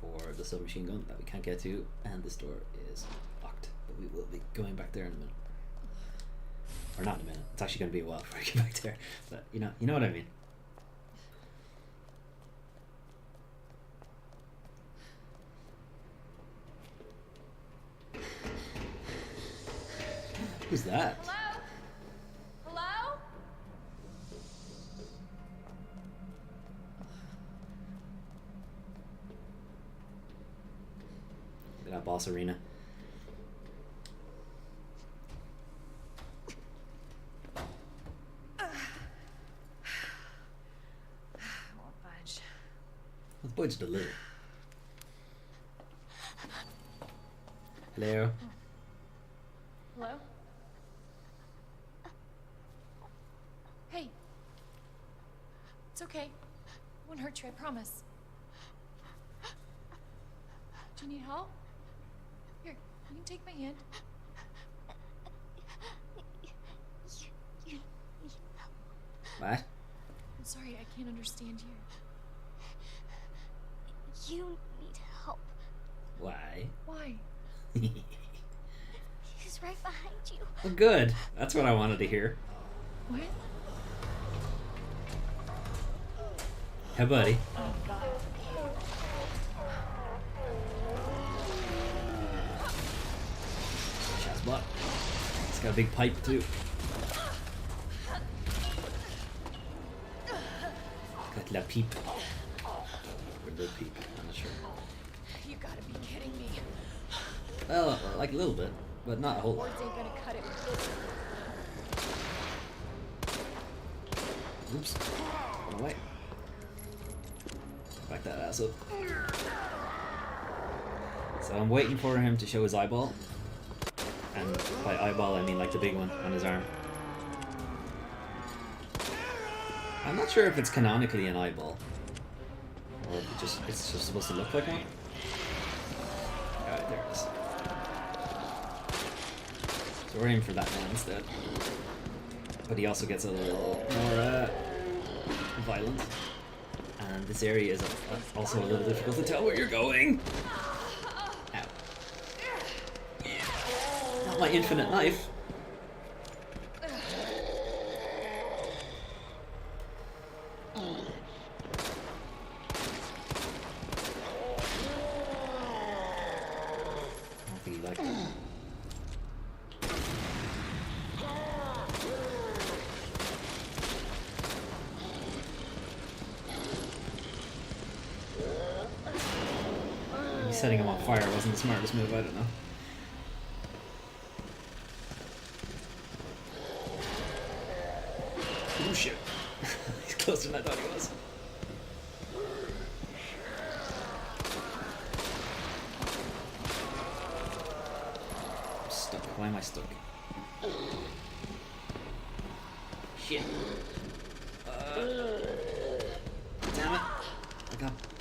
for the submachine gun that we can't get to, and this door is locked, but we will be going back there in a minute. Or not in a minute. It's actually going to be a while before I get back there, but you know what I mean. Who's that? Hello? Hello? Look at that boss arena. Won't budge. Let's budge a little. Hello? Hello? Hey. It's okay. I won't hurt you, I promise. Do you need help? Here, you can take my hand. What? I'm sorry, I can't understand you. You need help. Why? Why? He's right behind you. Well, good. That's what I wanted to hear. What? Hey, buddy. Shot's butt. It's got a big pipe, too. Got la peep. Or the peep, I'm not sure. You gotta be kidding me. Well, like a little bit, but not a whole lot. Words ain't gonna cut it with this. Oops. Run away. Back that ass up. So I'm waiting for him to show his eyeball. And by eyeball I mean like the big one on his arm. I'm not sure if it's canonically an eyeball. Or if it's just supposed to look like one. Alright, there it is. So we're aiming for that one instead. But he also gets a little more violent. And this area is also a little difficult to tell where you're going. Ow. Not my infinite knife. I don't think he liked it. Maybe setting him on fire wasn't the smartest move, I don't know. Oh shit. He's closer than I thought he was. I'm stuck. Why am I stuck? Shit. Damn it.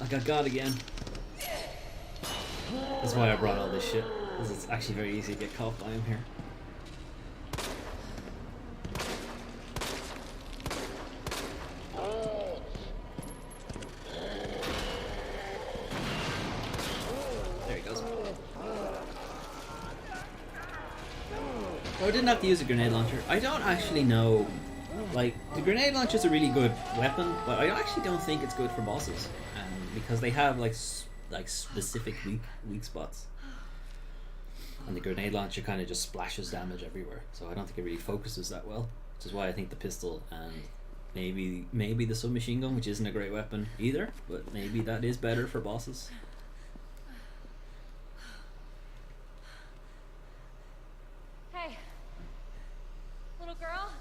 I got God again. That's why I brought all this shit. Because it's actually very easy to get caught by him here. There he goes. Oh, I didn't have to use a grenade launcher. I don't actually know. Like, the grenade launcher is a really good weapon, but I actually don't think it's good for bosses. Because they have like specific weak spots. And the grenade launcher kind of just splashes damage everywhere, so I don't think it really focuses that well. Which is why I think the pistol and maybe the submachine gun, which isn't a great weapon either, but maybe that is better for bosses. Hey. Little girl.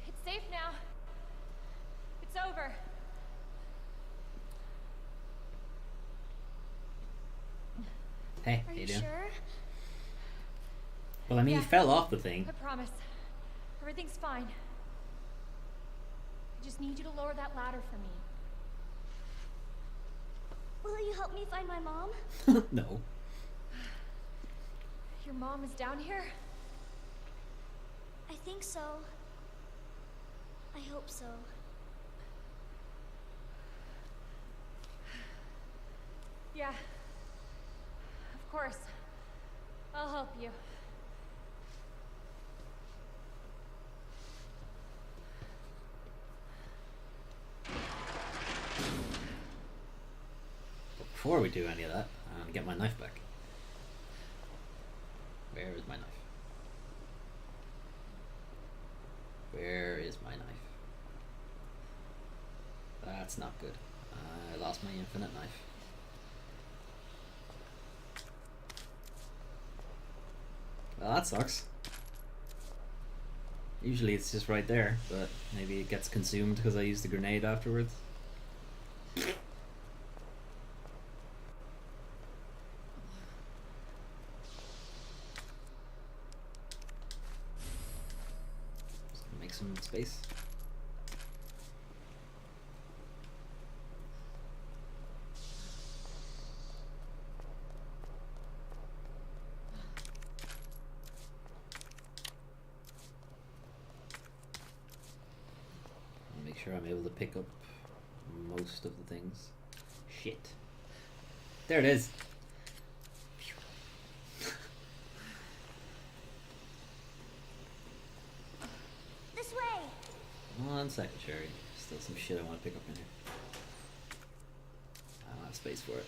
It's safe now. It's over. Hey, Are how you you doing? sure? Well, I mean, Yeah. he fell off the thing. I promise. Everything's fine. I just need you to lower that ladder for me. Will you help me find my mom? No. Your mom is down here? I think so. I hope so. Yeah. Of course. I'll help you. But before we do any of that, I'm gonna get my knife back. Where is my knife? Where is my knife? That's not good. I lost my infinite knife. Well, that sucks. Usually it's just right there, but maybe it gets consumed because I used the grenade afterwards. Just make some space. Make sure I'm able to pick up most of the things. Shit. There it is. This way! 1 second, Sherry. Still some shit I want to pick up in here. I don't have space for it.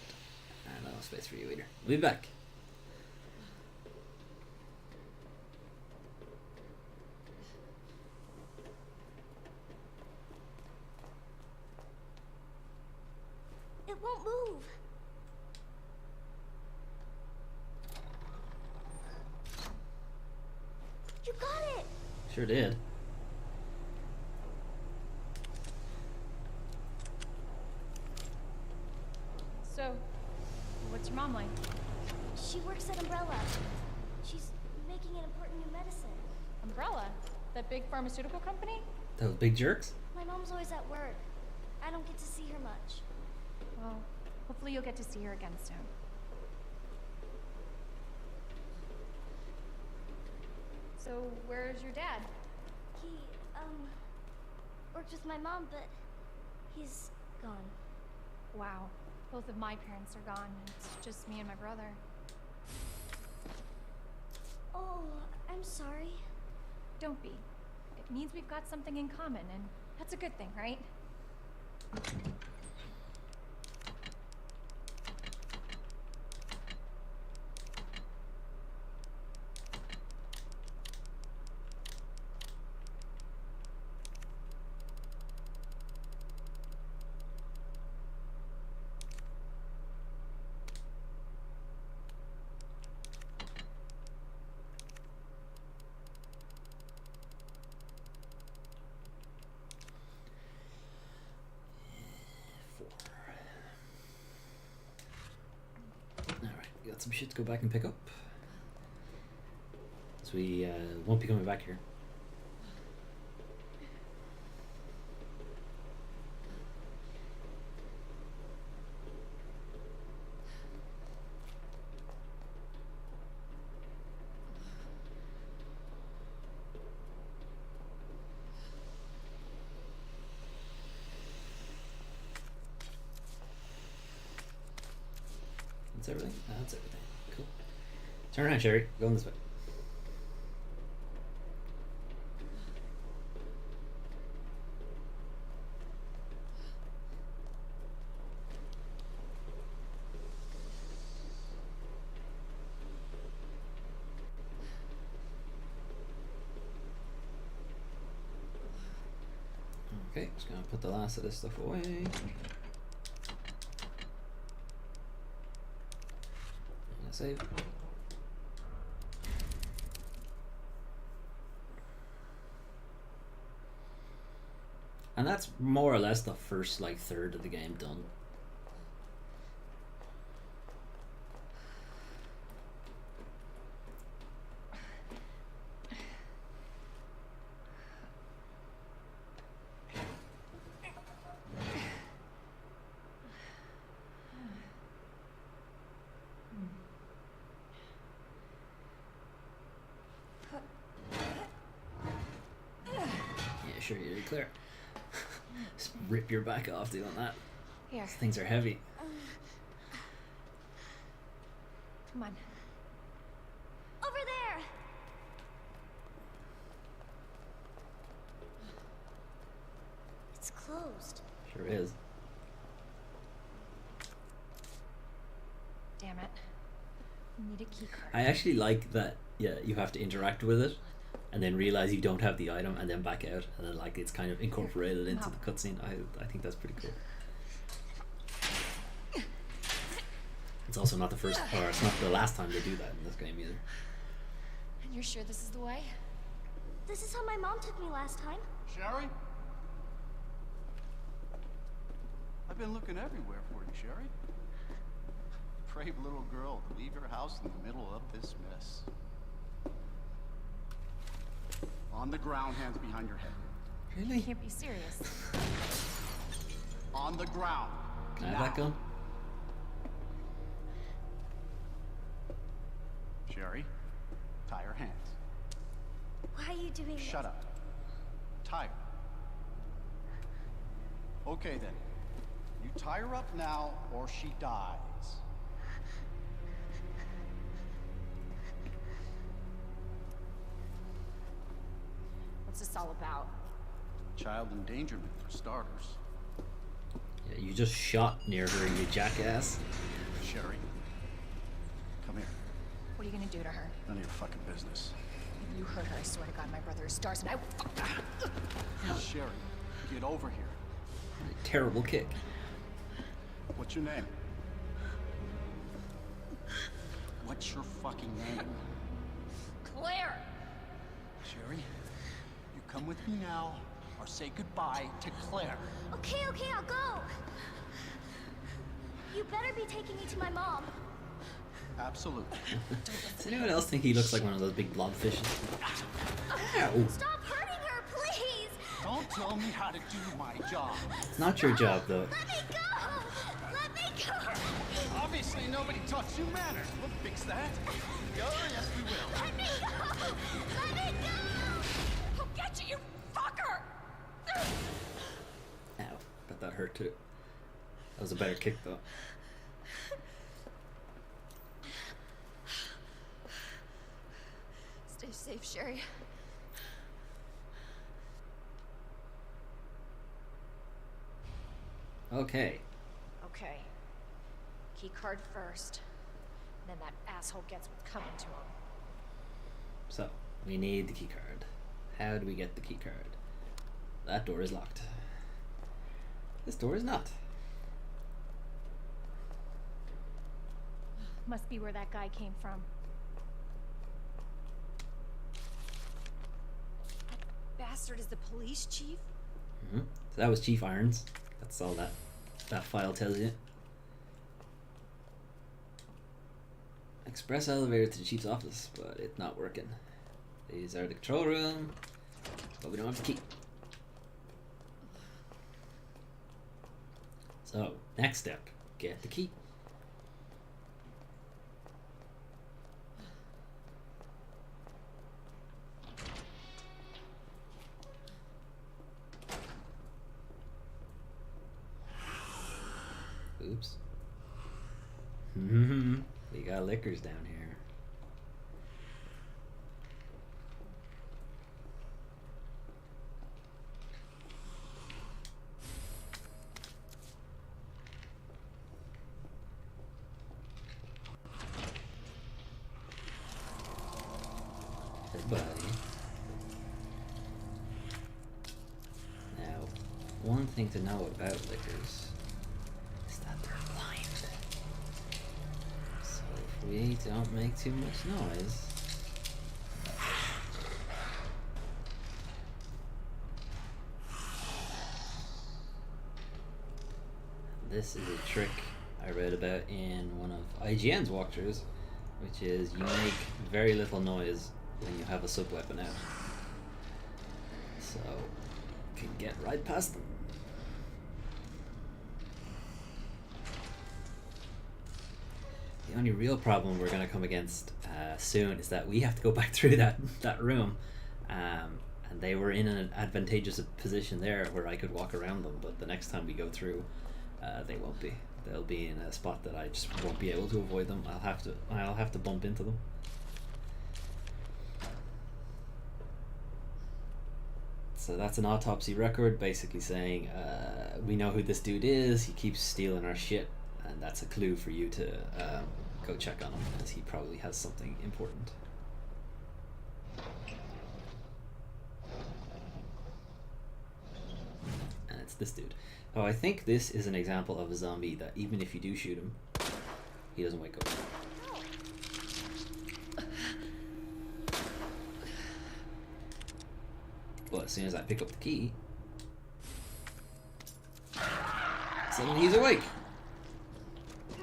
And I don't have space for you either. We'll be back. It won't move. You got it! Sure did. So, what's your mom like? She works at Umbrella. She's making an important new medicine. Umbrella? That big pharmaceutical company? Those big jerks? My mom's always at work. I don't get to see her much. Well, hopefully you'll get to see her again soon. So, where's your dad? He, worked with my mom, but he's gone. Wow. Both of my parents are gone. It's just me and my brother. Oh, I'm sorry. Don't be. It means we've got something in common, and that's a good thing, right? Alright, we got some shit to go back and pick up. So we won't be coming back here. That's everything? That's everything. Cool. Turn around, Sherry. Going this way. Okay, just gonna put the last of this stuff away. And save. And that's more or less the first like third of the game done. sure you do, Claire. Just rip your back off doing that. Here. These things are heavy. Come on. Over there! It's closed. Sure is. Damn it. We need a key card. I actually like that. Yeah, you have to interact with it, and then realize you don't have the item, and then back out, and then like it's kind of incorporated into the cutscene. I think that's pretty cool. It's also not the first, or it's not the last time they do that in this game either. And you're sure this is the way? This is how my mom took me last time. Sherry? I've been looking everywhere for you, Sherry. Brave little girl to leave your house in the middle of this mess. On the ground, hands behind your head. You Really? can't be serious. On the ground. Can I have that gun? Sherry, tie her hands. Why are you doing Shut up. Tie her. Okay then. You tie her up now or she dies. What's this all about? Child endangerment for starters. Yeah, you just shot near her, you jackass. Sherry, come here. What are you gonna do to her? None of your fucking business. If you hurt her, I swear to God, my brother is stars and I will. Sherry, get over here. Terrible kick. What's your name? What's your fucking name? Claire! Sherry, you come with me now, or say goodbye to Claire. Okay, I'll go. You better be taking me to my mom. Absolutely. Does anyone else think he looks like one of those big blobfishes? Ow. Stop hurting her, please! Don't tell me how to do my job. It's not your job, though. Let me go! Let me go! Obviously, nobody taught you manners. We'll fix that. Oh, yes, we will. Let me go! Let me go! I'll get you, you fucker! Ow. Bet that hurt too. That was a better kick, though. Stay safe, Sherry. Okay. Okay. Key card first. Then that asshole gets what's coming to him. So, we need the key card. How do we get the key card? That door is locked. This door is not. Must be where that guy came from. That bastard is the police chief? So that was Chief Irons. That's all that file tells you. Express elevator to the chief's office, but it's not working. These are the control room, but we don't have the key. So, next step, get the key. Oops. We got liquors down here. Hey, buddy. Now, one thing to know about liquors is that they're blind. So if we don't make too much noise, this is a trick I read about in one of IGN's walkthroughs, which is you make very little noise when you have a sub-weapon out. So, you can get right past them. The only real problem we're going to come against soon is that we have to go back through that room, and they were in an advantageous position there where I could walk around them, but the next time we go through, they won't be. They'll be in a spot that I just won't be able to avoid them. I'll have to bump into them. So that's an autopsy record, basically saying we know who this dude is. He keeps stealing our shit, and that's a clue for you to go check on him, because he probably has something important. And it's this dude. Oh, I think this is an example of a zombie that even if you do shoot him, he doesn't wake up. But as soon as I pick up the key, suddenly he's awake. I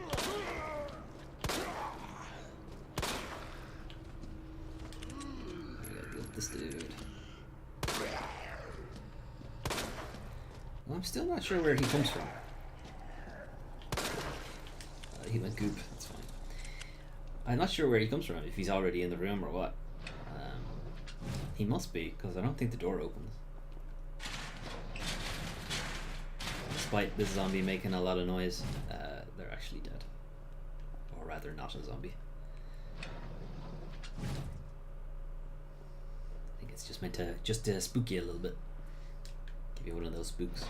gotta deal with this dude. Well, I'm still not sure where he comes from. He went goop, that's fine. I'm not sure where he comes from, if he's already in the room or what. He must be, because I don't think the door opens. Despite this zombie making a lot of noise, they're actually dead. Or rather, not a zombie. I think it's just meant to spook you a little bit. Give you one of those spooks.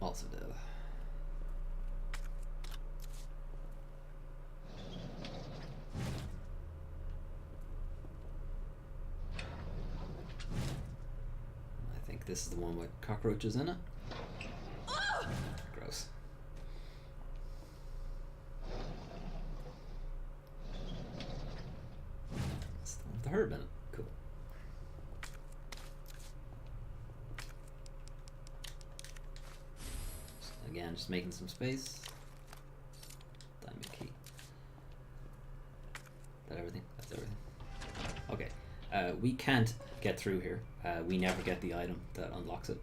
Also dead. This is the one with cockroaches in it. Gross. It's the one with the herb in it. Cool. So again, just making some space. Diamond key. Is that everything? That's everything. Okay. We can't get through here. We never get the item that unlocks it.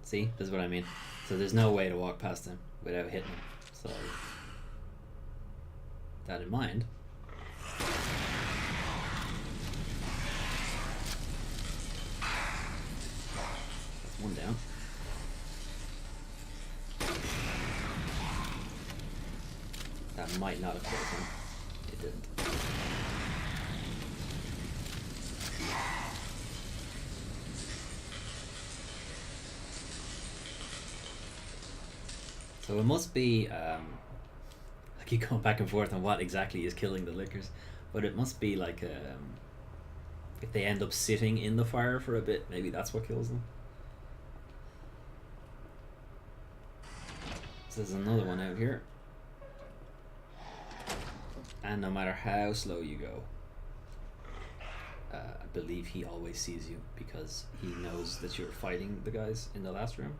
See? This is what I mean. So there's no way to walk past him without hitting him. So, that in mind. That's one down. That might not have killed him. It didn't. So it must be, I keep going back and forth on what exactly is killing the lickers, but it must be like, if they end up sitting in the fire for a bit, maybe that's what kills them. So there's another one out here. And no matter how slow you go, I believe he always sees you because he knows that you're fighting the guys in the last room.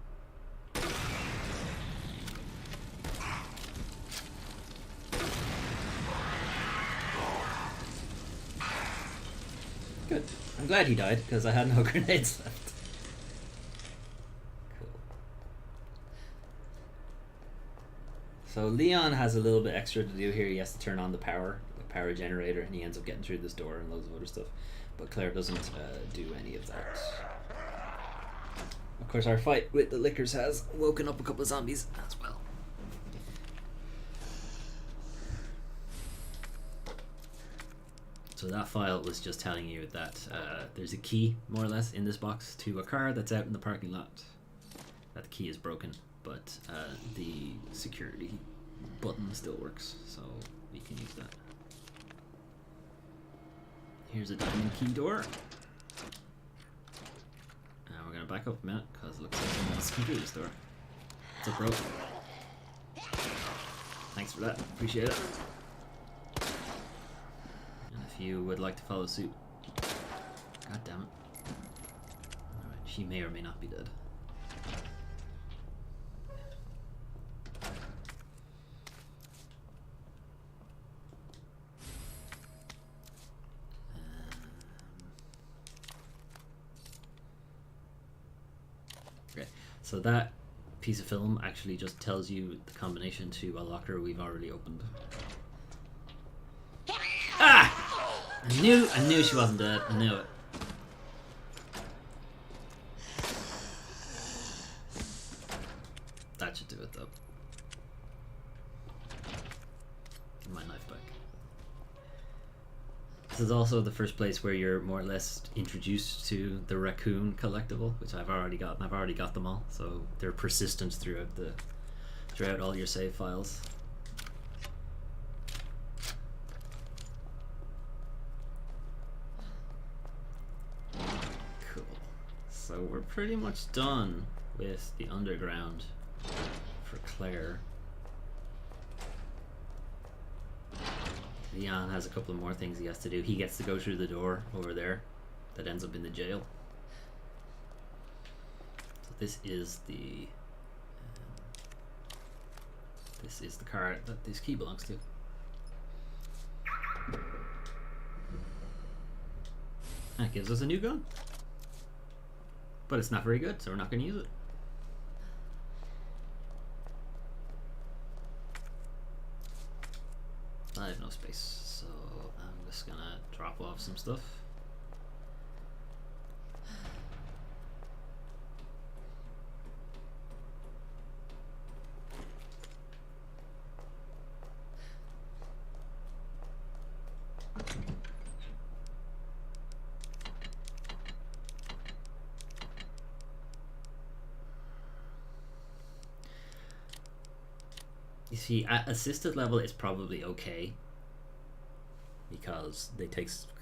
Good. I'm glad he died because I had no grenades left. Cool. So Leon has a little bit extra to do here. He has to turn on the power generator, and he ends up getting through this door and loads of other stuff. But Claire doesn't do any of that. Of course, our fight with the lickers has woken up a couple of zombies as well. So that file was just telling you that there's a key, more or less, in this box to a car that's out in the parking lot. That the key is broken, but the security button still works, so we can use that. Here's a diamond key door. And we're gonna back up a minute, because it looks like someone's computer store. What's up, bro? Thanks for that, appreciate it. If you would like to follow suit. God damn it. Alright, she may or may not be dead. Okay, so that piece of film actually just tells you the combination to a locker we've already opened. Ah! I knew she wasn't dead. I knew it. That should do it though. Give my knife back. This is also the first place where you're more or less introduced to the raccoon collectible, which I've already got, and I've already got them all, so they're persistent throughout all your save files. Cool. So we're pretty much done with the underground for Claire. Leon has a couple of more things he has to do. He gets to go through the door over there that ends up in the jail. So this is the car that this key belongs to. That gives us a new gun. But it's not very good, so we're not going to use it. I have no space, so I'm just gonna drop off some stuff. You see, at assisted level, it's probably okay because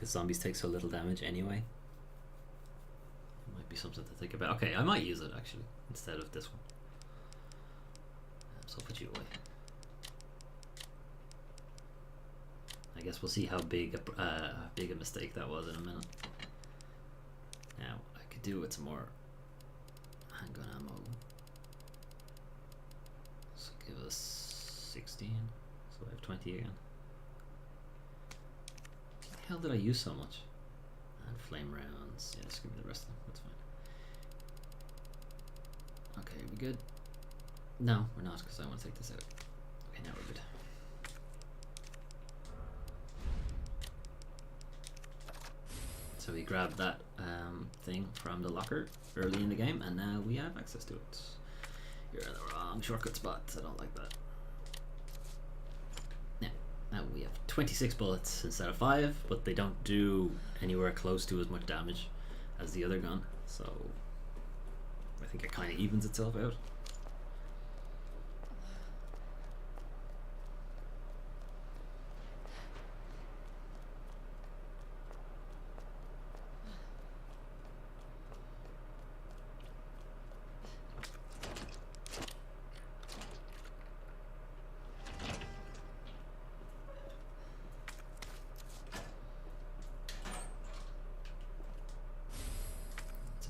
zombies take so little damage anyway. It might be something to think about. Okay, I might use it actually instead of this one. So I'll put you away. I guess we'll see how big a mistake that was in a minute. Now I could do with some more handgun ammo. So give us 16, so I have 20 again. What the hell did I use so much? And flame rounds. Yeah, just give me the rest of them. That's fine. Okay, we good? No, we're not, because I want to take this out. Okay, now we're good. So we grabbed that thing from the locker early in the game, and now we have access to it. You're in the wrong shortcut spot. I don't like that. Now we have 26 bullets instead of 5, but they don't do anywhere close to as much damage as the other gun, so I think it kind of evens itself out.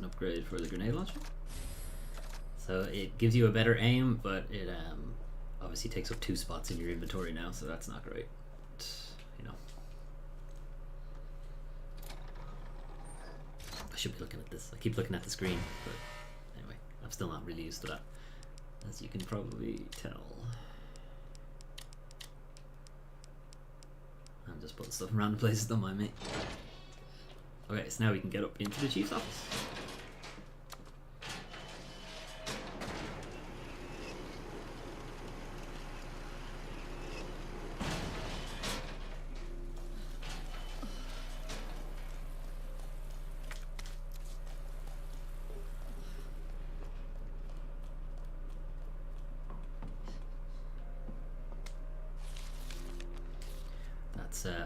Upgrade for the grenade launcher. So it gives you a better aim, but it obviously takes up 2 spots in your inventory now, so that's not great. But, you know, I should be looking at this. I keep looking at the screen, but anyway, I'm still not really used to that, as you can probably tell. I'm just putting stuff in random places, don't mind me. Okay, so now we can get up into the chief's office.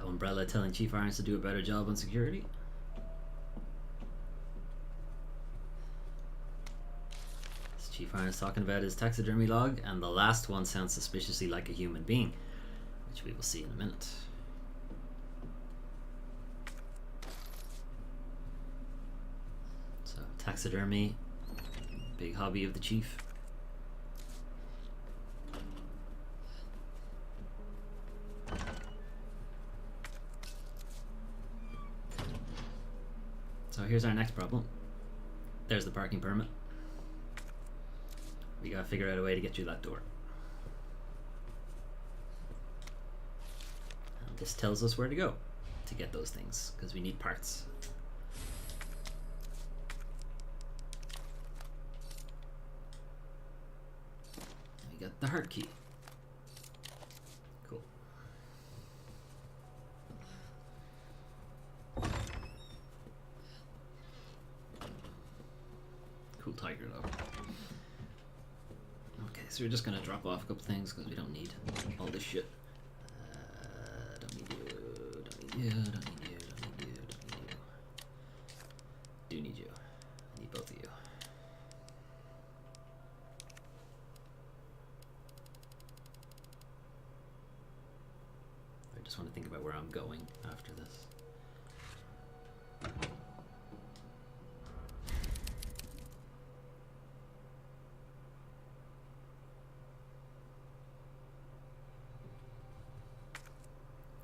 Umbrella telling Chief Irons to do a better job on security. This Chief Irons talking about his taxidermy log, and the last one sounds suspiciously like a human being, which we will see in a minute. So, taxidermy, big hobby of the Chief. So here's our next problem. There's the parking permit. We gotta figure out a way to get through that door. And this tells us where to go to get those things, because we need parts. And we got the heart key. Cool. Cool tiger though. Okay, so we're just gonna drop off a couple things because we don't need all this shit. Don't need you, don't need you, don't need you, don't need you, don't need you. Do need you. I need both of you. I just want to think about where I'm going after this.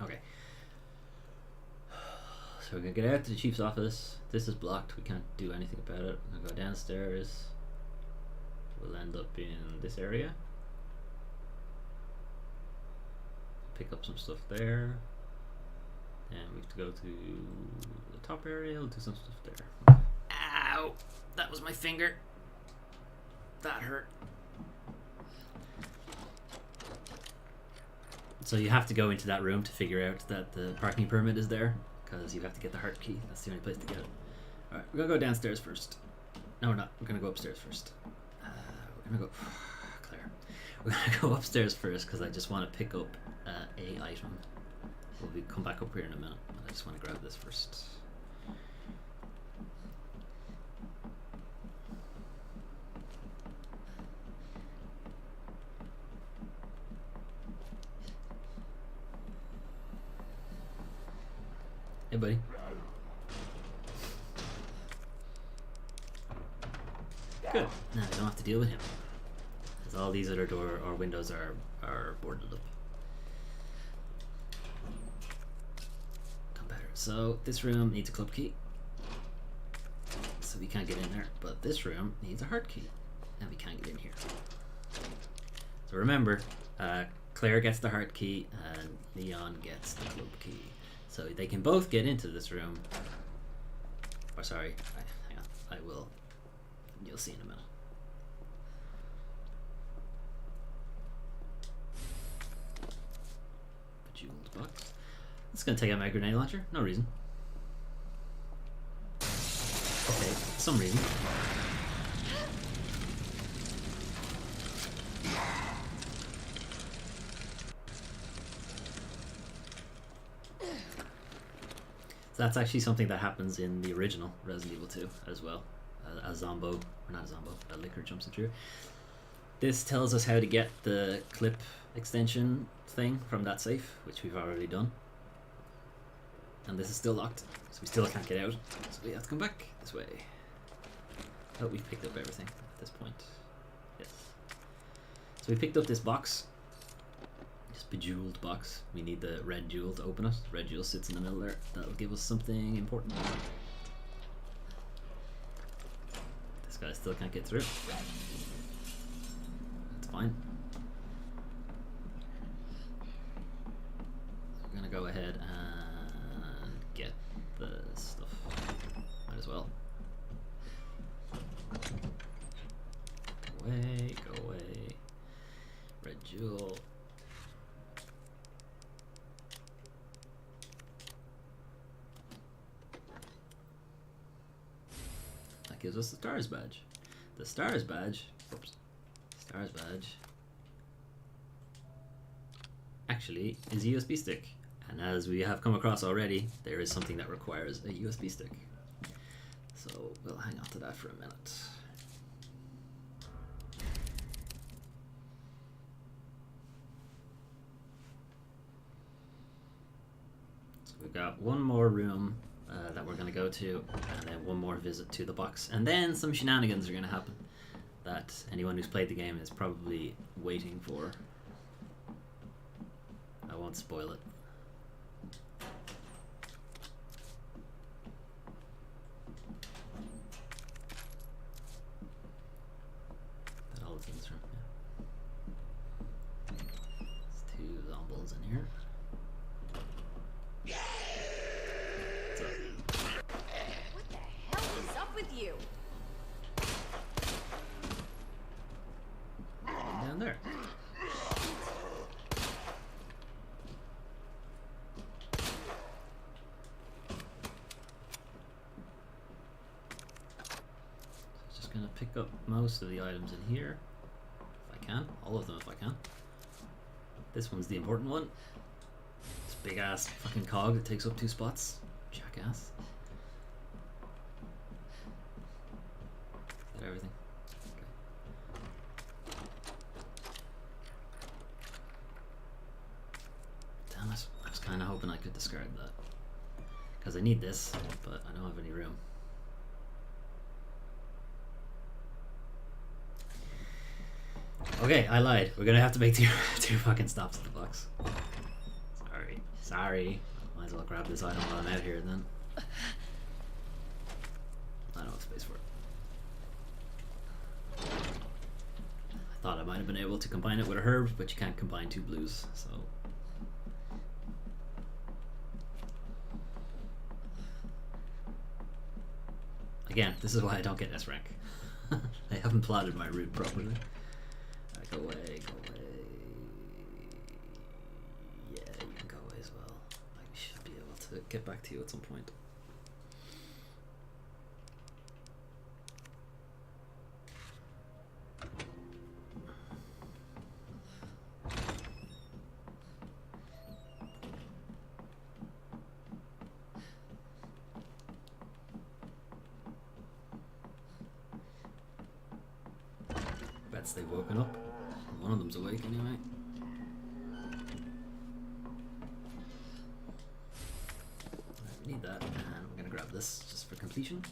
Okay. So we're gonna get out to the chief's office. This is blocked. We can't do anything about it. We're gonna go downstairs. We'll end up in this area. Pick up some stuff there. And we have to go to the top area. We'll do some stuff there. Ow! That was my finger. That hurt. So you have to go into that room to figure out that the parking permit is there, because you have to get the heart key. That's the only place to get it. Alright, we're gonna go downstairs first. No, we're not. We're gonna go upstairs first. We're gonna go... Claire. We're gonna go upstairs first, because I just want to pick up a item. We'll come back up here in a minute, but I just want to grab this first. Hey, buddy. Good. Now I don't have to deal with him, because all these other door or windows are boarded up. Come better. So this room needs a club key, so we can't get in there. But this room needs a heart key, and we can't get in here. So remember, Claire gets the heart key, and Leon gets the club key. So they can both get into this room. Or sorry, hang on. I will. You'll see in a minute. Bejeweled box. It's gonna take out my grenade launcher. No reason. Okay, some reason. So that's actually something that happens in the original Resident Evil 2 as well. A Zombo, or not a Zombo, a Licker jumps through. This tells us how to get the clip extension thing from that safe, which we've already done. And this is still locked, so we still can't get out. So we have to come back this way. Oh, we've picked up everything at this point. Yes. So we picked up this box. This bejeweled box. We need the red jewel to open it. The red jewel sits in the middle there. That'll give us something important. This guy still can't get through. That's fine. We're gonna go ahead and get the stuff. Might as well. Go away, go away. Red jewel. That gives us the STARS badge. The STARS badge, oops, STARS badge actually is a USB stick. And as we have come across already, there is something that requires a USB stick. So we'll hang on to that for a minute. So we've got one more room that we're going to go to, and then one more visit to the box. And then some shenanigans are going to happen that anyone who's played the game is probably waiting for. I won't spoil it. That all things pick up most of the items in here. If I can. All of them if I can. This one's the important one. This big ass fucking cog that takes up 2 spots. Jackass. Is that everything? Okay. Damn it. I was kind of hoping I could discard that. Because I need this, but I don't have any room. Okay, I lied. We're gonna have to make two fucking stops at the box. Sorry. Might as well grab this item while I'm out here then. I don't have space for it. I thought I might have been able to combine it with a herb, but you can't combine 2 blues, so. Again, this is why I don't get S rank. I haven't plotted my route properly. Alright, go away, go away. Yeah, you can go away as well. I should be able to get back to you at some point. They've woken up. One of them's awake anyway. I need that, and I'm gonna grab this just for completion.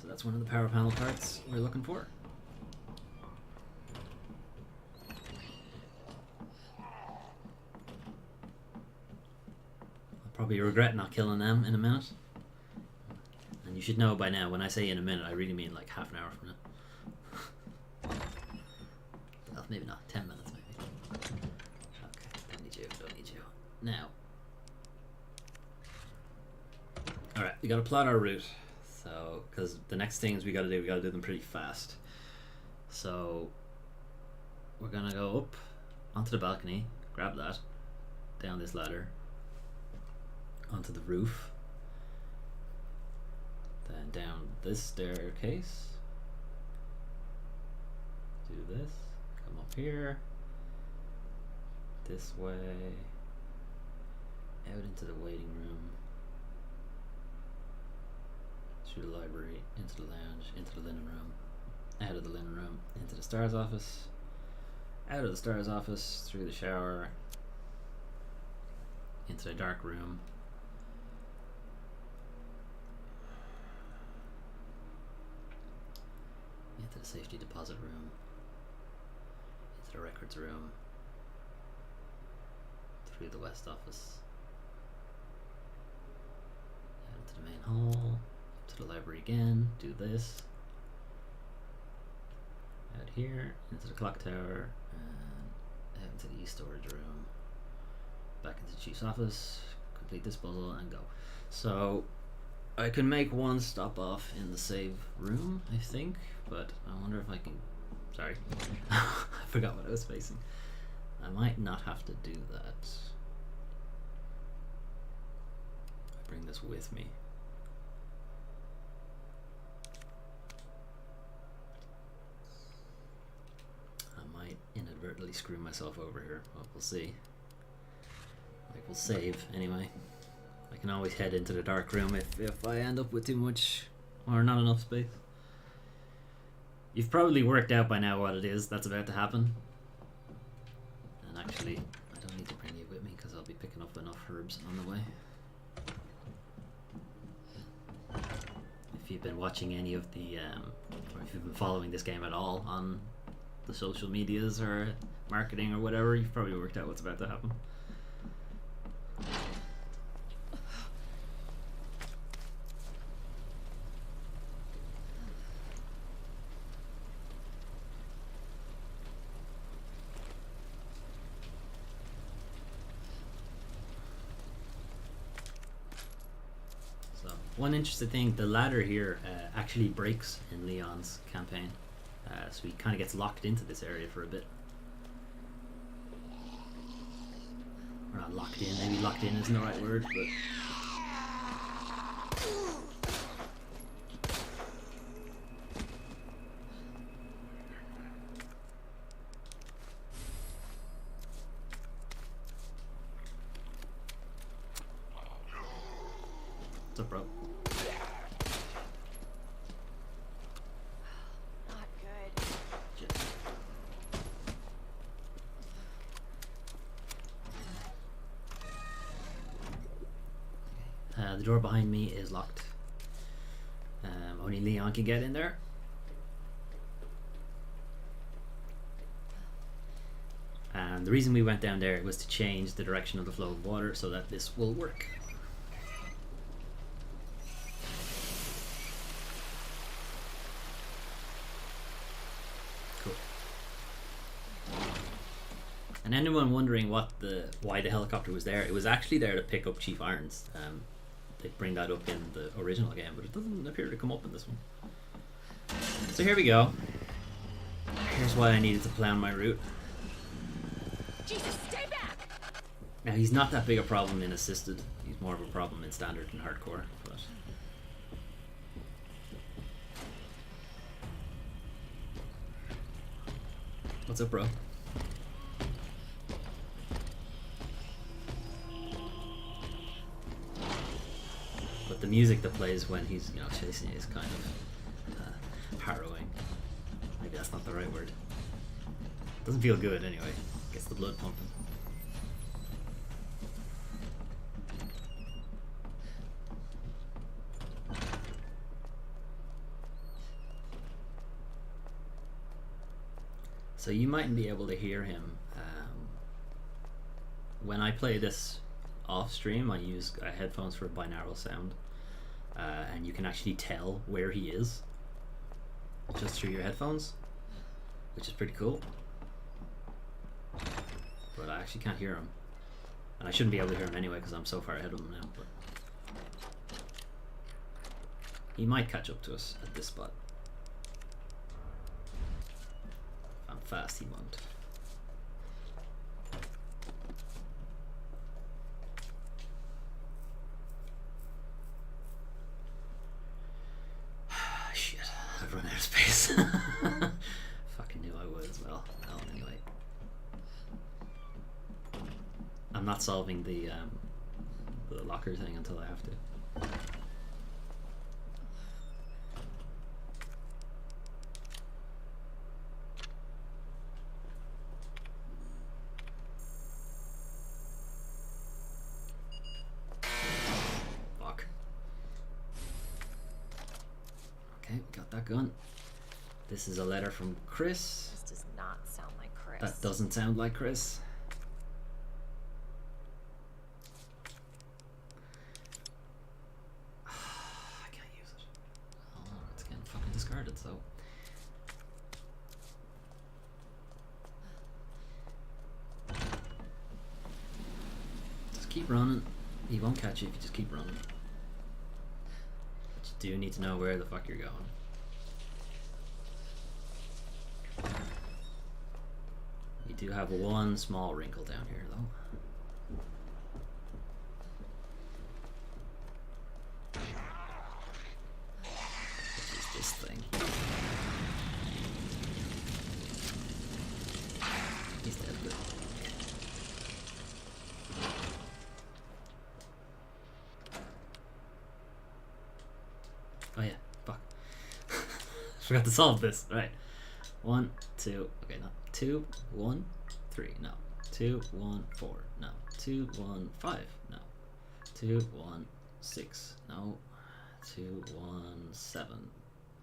So that's one of the power panel parts we're looking for. Probably regret not killing them in a minute. And you should know by now, when I say in a minute, I really mean like half an hour from now. Well, maybe not. 10 minutes, maybe. Okay, don't need you. Now. Alright, we gotta plot our route. So, because the next things we gotta do them pretty fast. So, we're gonna go up onto the balcony, grab that, down this ladder, onto the roof, then down this staircase, do this, come up here, this way, out into the waiting room, through the library, into the lounge, into the linen room, out of the linen room, into the STARS office, out of the STARS office, through the shower, into the dark room, into the safety deposit room, into the records room, through the west office, out into the main hall, to the library again, do this, out here, into the clock tower, and out into the east storage room, back into the chief's office, complete this puzzle, and go. So I can make one stop off in the save room, I think, but I wonder if I can. Sorry, I forgot what I was facing. I might not have to do that. I bring this with me. I might inadvertently screw myself over here. Well, we'll see. Like, we'll save anyway. I can always head into the dark room if I end up with too much or not enough space. You've probably worked out by now what it is that's about to happen. And actually, I don't need to bring you with me because I'll be picking up enough herbs on the way. If you've been watching any of the, or if you've been following this game at all on the social medias or marketing or whatever, you've probably worked out what's about to happen. One interesting thing, the ladder here actually breaks in Leon's campaign, so he kind of gets locked into this area for a bit. Or not locked in, maybe locked in isn't the right word, but... What's up, bro? Not good. Shit. The door behind me is locked. Only Leon can get in there. And the reason we went down there was to change the direction of the flow of water so that this will work. Cool. And anyone wondering why the helicopter was there, it was actually there to pick up Chief Irons. They bring that up in the original game, but it doesn't appear to come up in this one. So here we go. Here's why I needed to plan my route. Jesus, stay back! Now he's not that big a problem in assisted. He's more of a problem in standard and hardcore. But what's up, bro? But the music that plays when he's chasing you is kind of harrowing. Maybe that's not the right word. Doesn't feel good anyway. Gets the blood pumping. So you mightn't be able to hear him. When I play this off stream, I use headphones for binaural sound, and you can actually tell where he is just through your headphones, which is pretty cool. But I actually can't hear him, and I shouldn't be able to hear him anyway because I'm so far ahead of him now. But he might catch up to us at this spot. If I'm fast, he won't. Shit, I've run out of space. Fucking knew I would as well. Well, anyway. I'm not solving the locker thing until I have to. Fuck. Okay, got that gun. This is a letter from Chris. This does not sound like Chris. That doesn't sound like Chris. I can't use it. Oh, it's getting fucking discarded, so. Just keep running. He won't catch you if you just keep running. But you do need to know where the fuck you're going. You do have one small wrinkle down here, though. Which is this thing. He's dead, good. Oh yeah, fuck. Forgot to solve this. Right. 1, 2, okay, no. 2, 1, 3, no. 2, 1, 4, no. 2, 1, 5, no. 2, 1, 6, no. 2, 1, 7.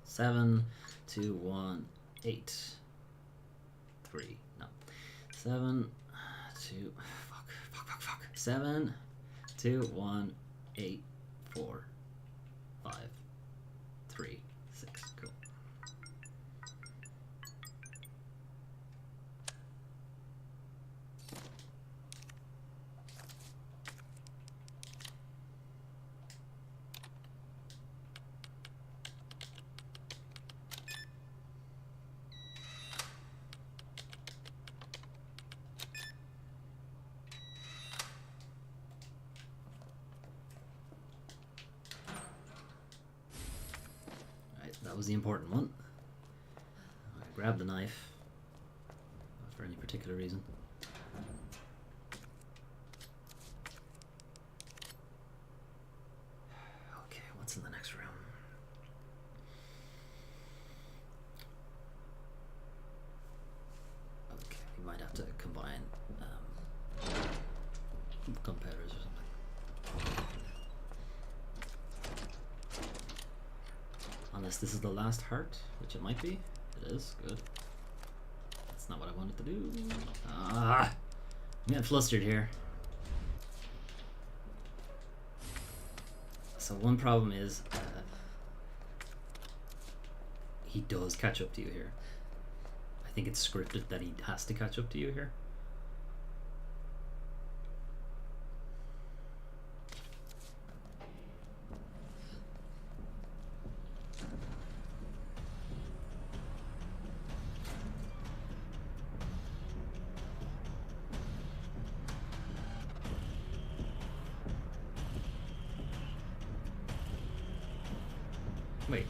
7, 2, 1, 8. 3, no. 7, 2, fuck. 7, 2, 1, 8, 4, 5, 3, 6. Cool. was the important one. I grabbed the knife. Not for any particular reason. Okay, what's in the next room? Okay, we might have to combine gunpowders or something. Unless this is the last heart, which it might be. It is, good. That's not what I wanted to do. Ah! I'm getting flustered here. So one problem is he does catch up to you here. I think it's scripted that he has to catch up to you here. Wait,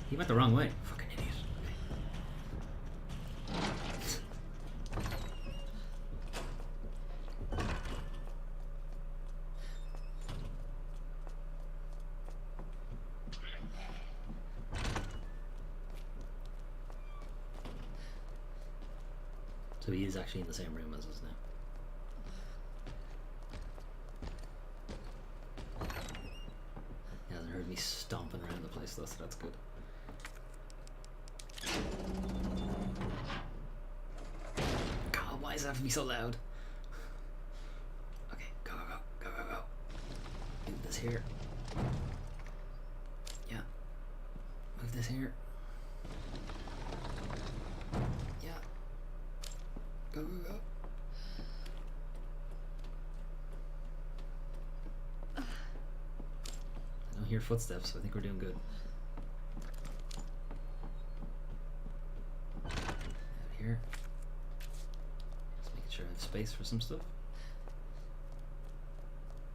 he went the wrong way. Fucking idiot. So he is actually in the same room as us now. He hasn't heard me stomping around the place though, so that's good. God, why does it have to be so loud? Okay, go, go, go, go, go. Move this here. Yeah. Move this here. Yeah. Go, go, go. I don't hear footsteps, so I think we're doing good. Out here. Just making sure I have space for some stuff.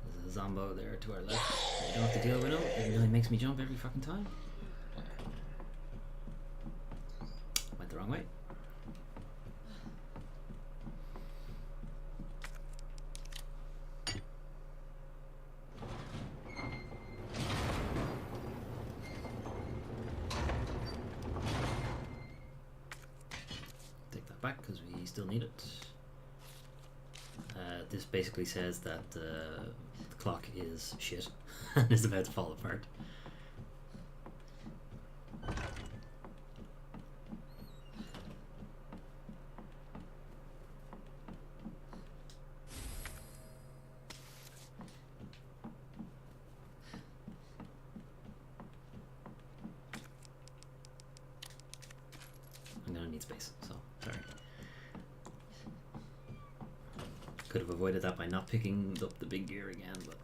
There's a zombo there to our left. I don't have to deal with him. It really makes me jump every fucking time. Went the wrong way. Back because we still need it. This basically says that the clock is shit and is about to fall apart. I'm gonna need space, so sorry. Could have avoided that by not picking up the big gear again, but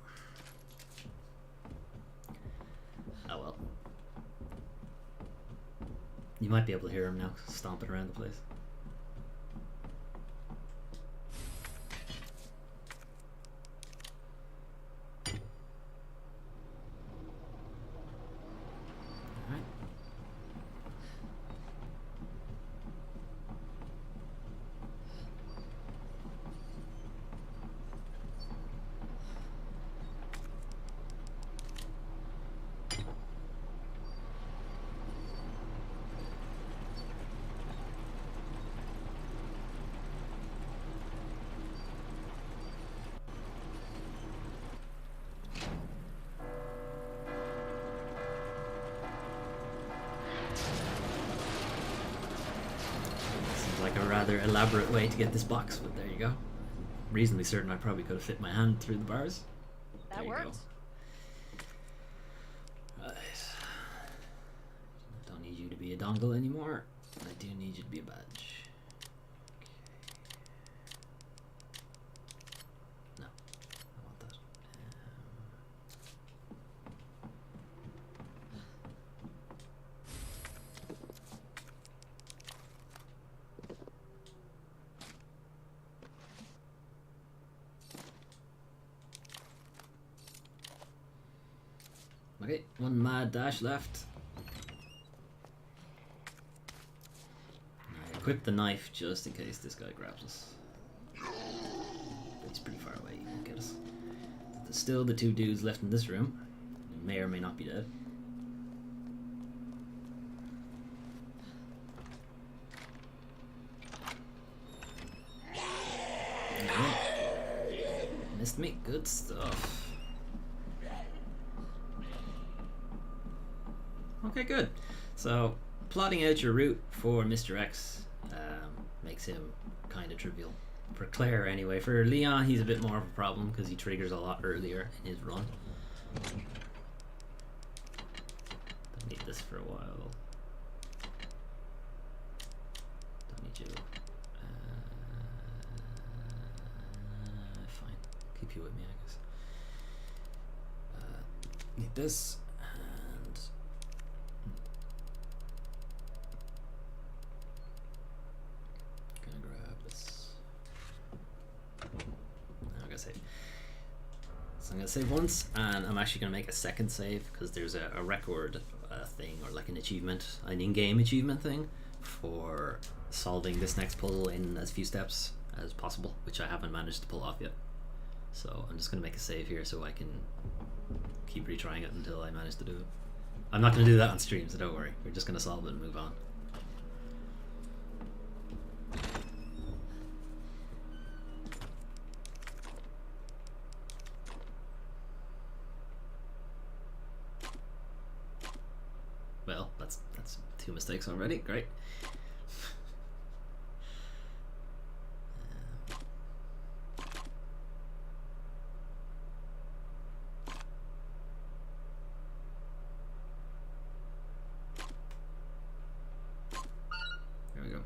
oh well. You might be able to hear him now stomping around the place. Alright. Like a rather elaborate way to get this box, but there you go. Reasonably certain I probably could have fit my hand through the bars. That There you worked. go. Right. Don't need you to be a dongle anymore. I do need you to be a badge. Okay. No, I want that. Okay, one mad dash left. equip the knife just in case this guy grabs us. But he's pretty far away, he won't get us. There's still the 2 dudes left in this room. They may or may not be dead. Missed me. Good stuff. Okay, good. So, plotting out your route for Mr. X makes him kind of trivial. For Claire, anyway. For Leon, he's a bit more of a problem because he triggers a lot earlier in his run. Don't need this for a while. Don't need you. Fine. Keep you with me, I guess. Need this. So I'm going to save once, and I'm actually going to make a second save because there's a record thing, or like an achievement, an in-game achievement thing for solving this next puzzle in as few steps as possible, which I haven't managed to pull off yet. So I'm just going to make a save here so I can keep retrying it until I manage to do it. I'm not going to do that on stream, so don't worry. We're just going to solve it and move on. Well, that's 2 mistakes already. Great. There we go.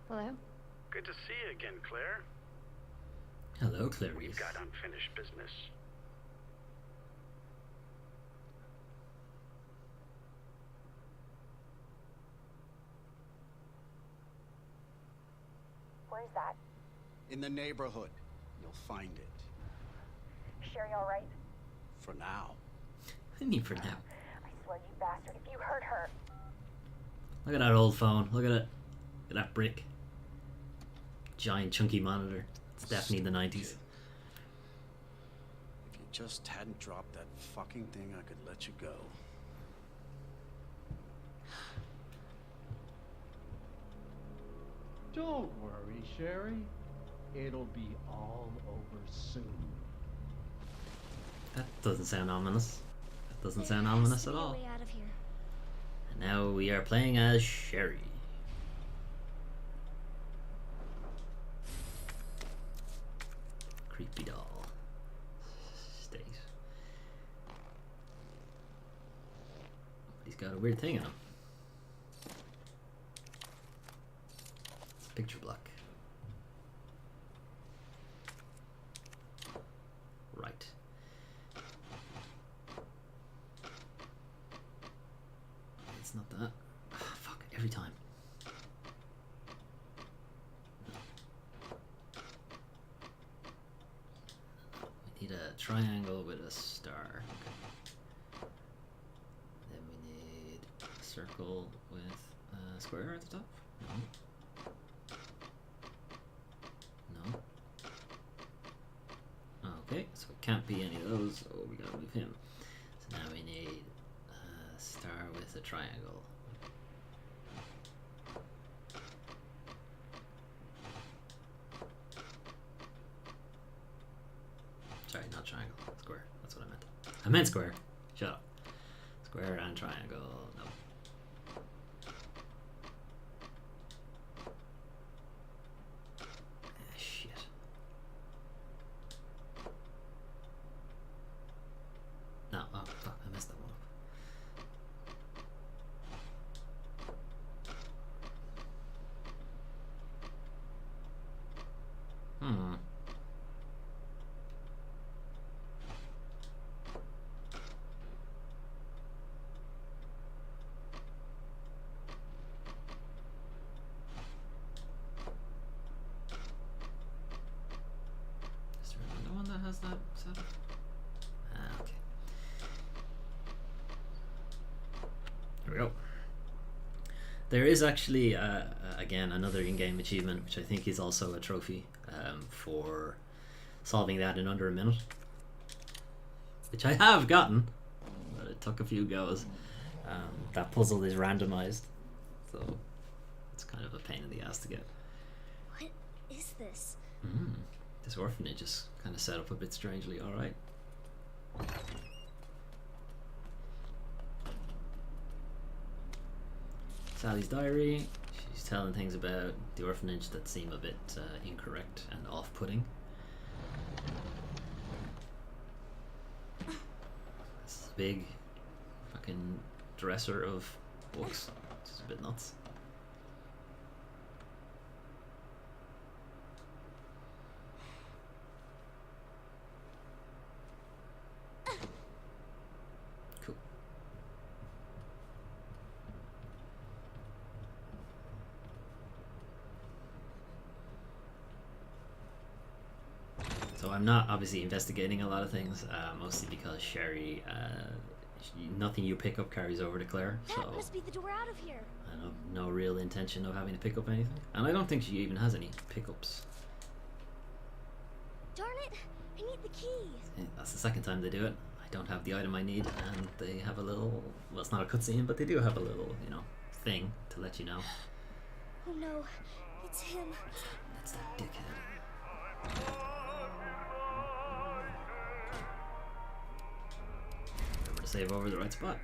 Hello? Good to see you again, Claire. Hello, Clarice. We've got unfinished business. Where's that? In the neighborhood. You'll find it. Sherry all right? For now. I need for now. I swear, you bastard, if you hurt her. Look at that old phone. Look at it. Look at that brick. Giant chunky monitor. It's definitely the 90s. If you just hadn't dropped that fucking thing, I could let you go. Don't worry, Sherry. It'll be all over soon. That doesn't sound ominous. That doesn't sound ominous at all. Way out of here. And now we are playing as Sherry. Creepy doll. State. He's got a weird thing in him. It's a picture block. Right. It's not that. Fuck, every time. We need a triangle with a star. Okay. Then we need a circle with a square at the top. No. No. Okay, so it can't be any of those, so we gotta move him. So now we need a star with a triangle. Sorry, not triangle. Square. That's what I meant. I meant square. Shut up. Square and triangle. No. Shit. No. Oh, fuck. I messed that one up. has that set up? Ah, okay. Here we go. There is actually, again, another in-game achievement, which I think is also a trophy for solving that in under a minute. Which I have gotten, but it took a few goes. That puzzle is randomized, so it's kind of a pain in the ass to get. What is this? This orphanage is kind of set up a bit strangely, alright. Sally's diary. She's telling things about the orphanage that seem a bit incorrect and off-putting. This is a big fucking dresser of books. This is a bit nuts. Cool. So I'm not obviously investigating a lot of things, mostly because Sherry, nothing you pick up carries over to Claire, so That must be the door out of here. I have no real intention of having to pick up anything. And I don't think she even has any pickups. Darn it! I need the key. That's the second time they do it. I don't have the item I need, and they have a little, well, it's not a cutscene, but they do have a little, you know, thing to let you know. Oh no, it's him. That's that dickhead. Remember to save over the right spot.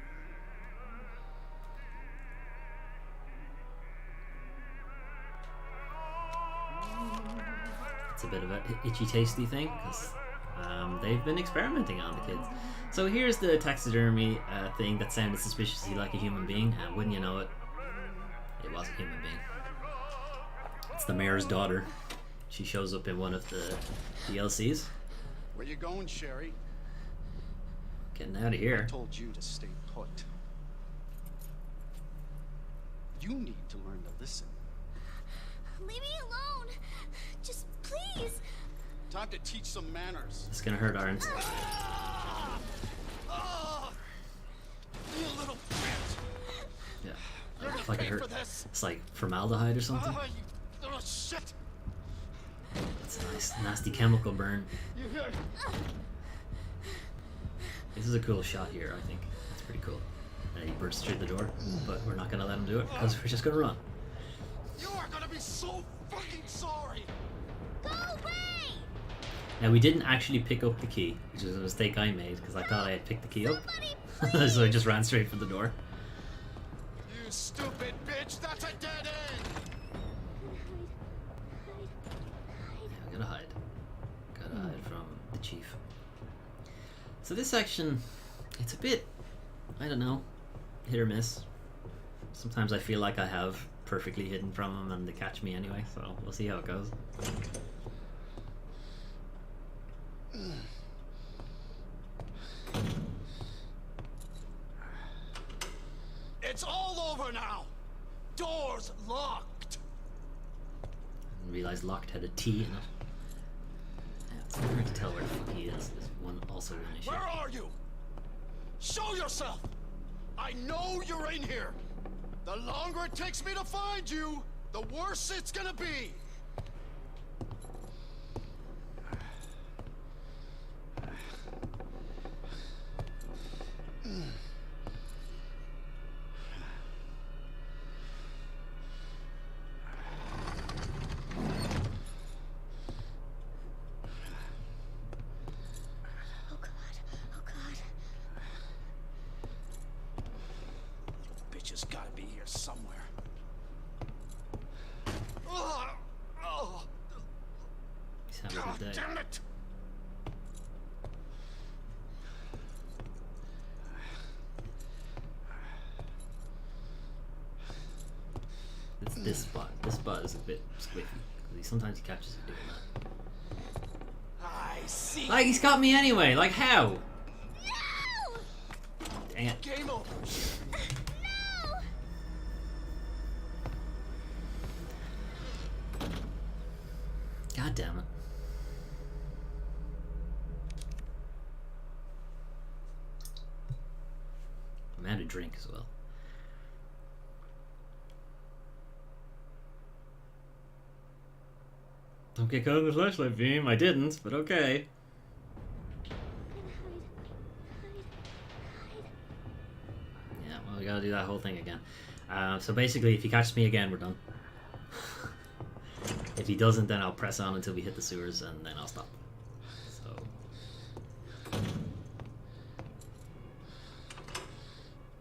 It's a bit of a itchy tasty thing, because they've been experimenting on the kids. So here's the taxidermy thing that sounded suspiciously like a human being, and wouldn't you know it, it was a human being. It's the mayor's daughter. She shows up in one of the DLCs. Where you going, Sherry? Getting out of here. I told you to stay put. You need to learn to listen. Leave me alone. Just please. Time to teach some manners. It's gonna hurt Arns. You little bitch. Yeah. You're It's gonna like it pay hurt. for this. It's like formaldehyde or something. You little shit. It's a nice, nasty chemical burn. You hear? This is a cool shot here, I think. It's pretty cool. He bursts through the door, but we're not gonna let him do it because we're just gonna run. You are gonna be so fucking sorry. Go away. Now we didn't actually pick up the key, which is a mistake I made because I thought I had picked the key up. Somebody, So I just ran straight for the door. You stupid bitch. That's a dead end. Yeah, we gotta hide. Gotta hide from the chief. So this section, it's a bit, I don't know, hit or miss. Sometimes I feel like I have perfectly hidden from them and they catch me anyway, so we'll see how it goes. It's all over now. Doors locked. I didn't realize locked had a T in it. Yeah, it's hard to tell where the fuck he is. There's one also an issue. Where are you? Show yourself. I know you're in here. The longer it takes me to find you, the worse it's gonna be. Oh God. Oh God. Bitch has gotta be here somewhere. He's having a God good day. damn it! It's this spot. This spot is a bit squiffy. Sometimes he catches you doing that. I see. Like, he's got me anyway. Like, how? No! Dang it. Game over. No! God damn it. how to drink as well. Don't get caught in the flashlight beam. I didn't, but okay. Yeah, well, we gotta do that whole thing again. So basically, if he catches me again, we're done. If he doesn't, then I'll press on until we hit the sewers, and then I'll stop. So...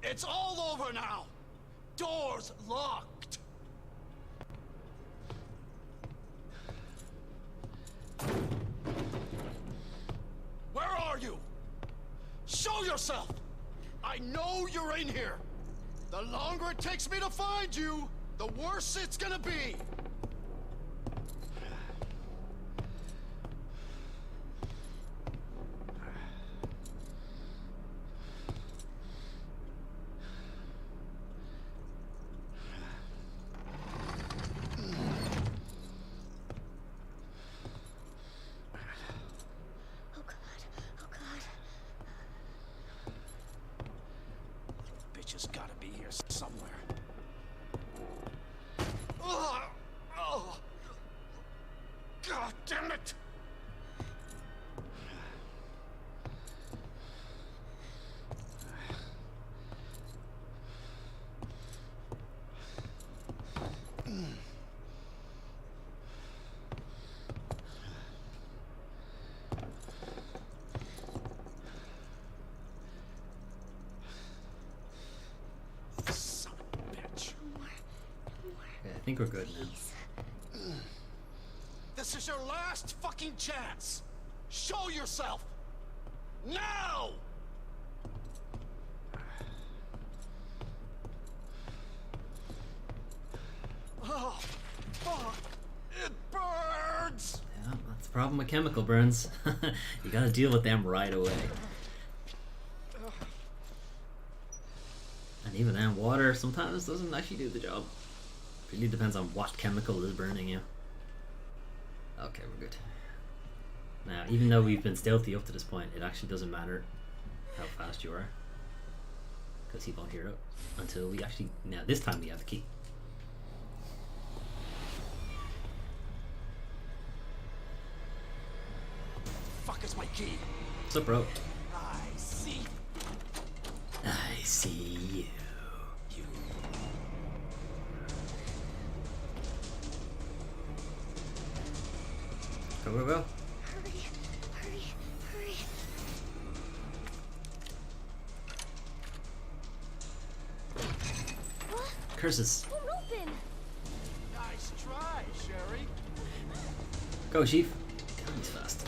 It's all over now! Doors locked! Where are you? Show yourself! I know you're in here! The longer it takes me to find you, the worse it's gonna be! Just gotta be here somewhere. Oh, God damn it! I think we're good now. This is your last fucking chance! Show yourself! Now! Oh, fuck! It burns! Yeah, that's the problem with chemical burns. You gotta deal with them right away. And even then, water sometimes doesn't actually do the job. Really depends on what chemical is burning you. Okay, we're good. Now, even though we've been stealthy up to this point, it actually doesn't matter how fast you are, because he won't hear it until we actually... Now, this time we have the key. Fuck is my key? What's up, bro? I see. I see you. Go, go, go. Hurry, hurry, hurry. What? Curses. Won't open. Nice try, Sherry. Go, Chief. God, he's fast.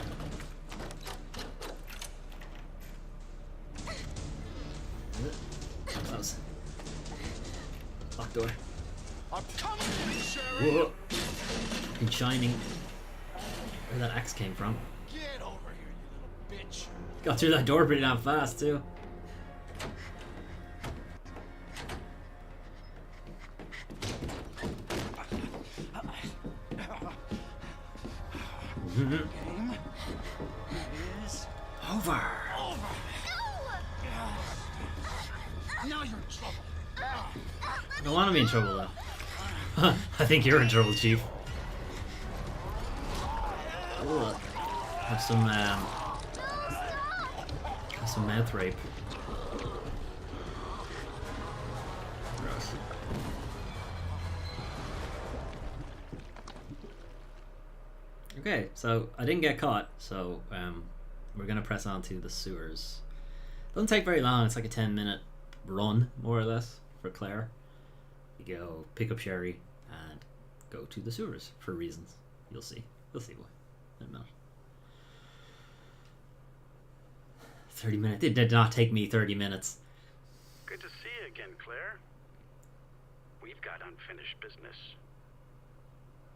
Close. Locked door. I'm coming in, Sherry. Whoa. Fucking shining. Where that axe came from. Get over here, you little bitch. Got through that door pretty damn fast, too. Game is Over. Now you're in trouble. I don't want to be in trouble, though. I think you're in trouble, Chief. Ooh. Have some mouth rape. Gross. Okay, so I didn't get caught, so we're gonna press on to the sewers. Doesn't take very long. It's like a 10-minute run, more or less, for Claire. You go pick up Sherry and go to the sewers for reasons. You'll see. You'll see why. In a minute. 30 minutes. It did not take me 30 minutes. Good to see you again, Claire. We've got unfinished business.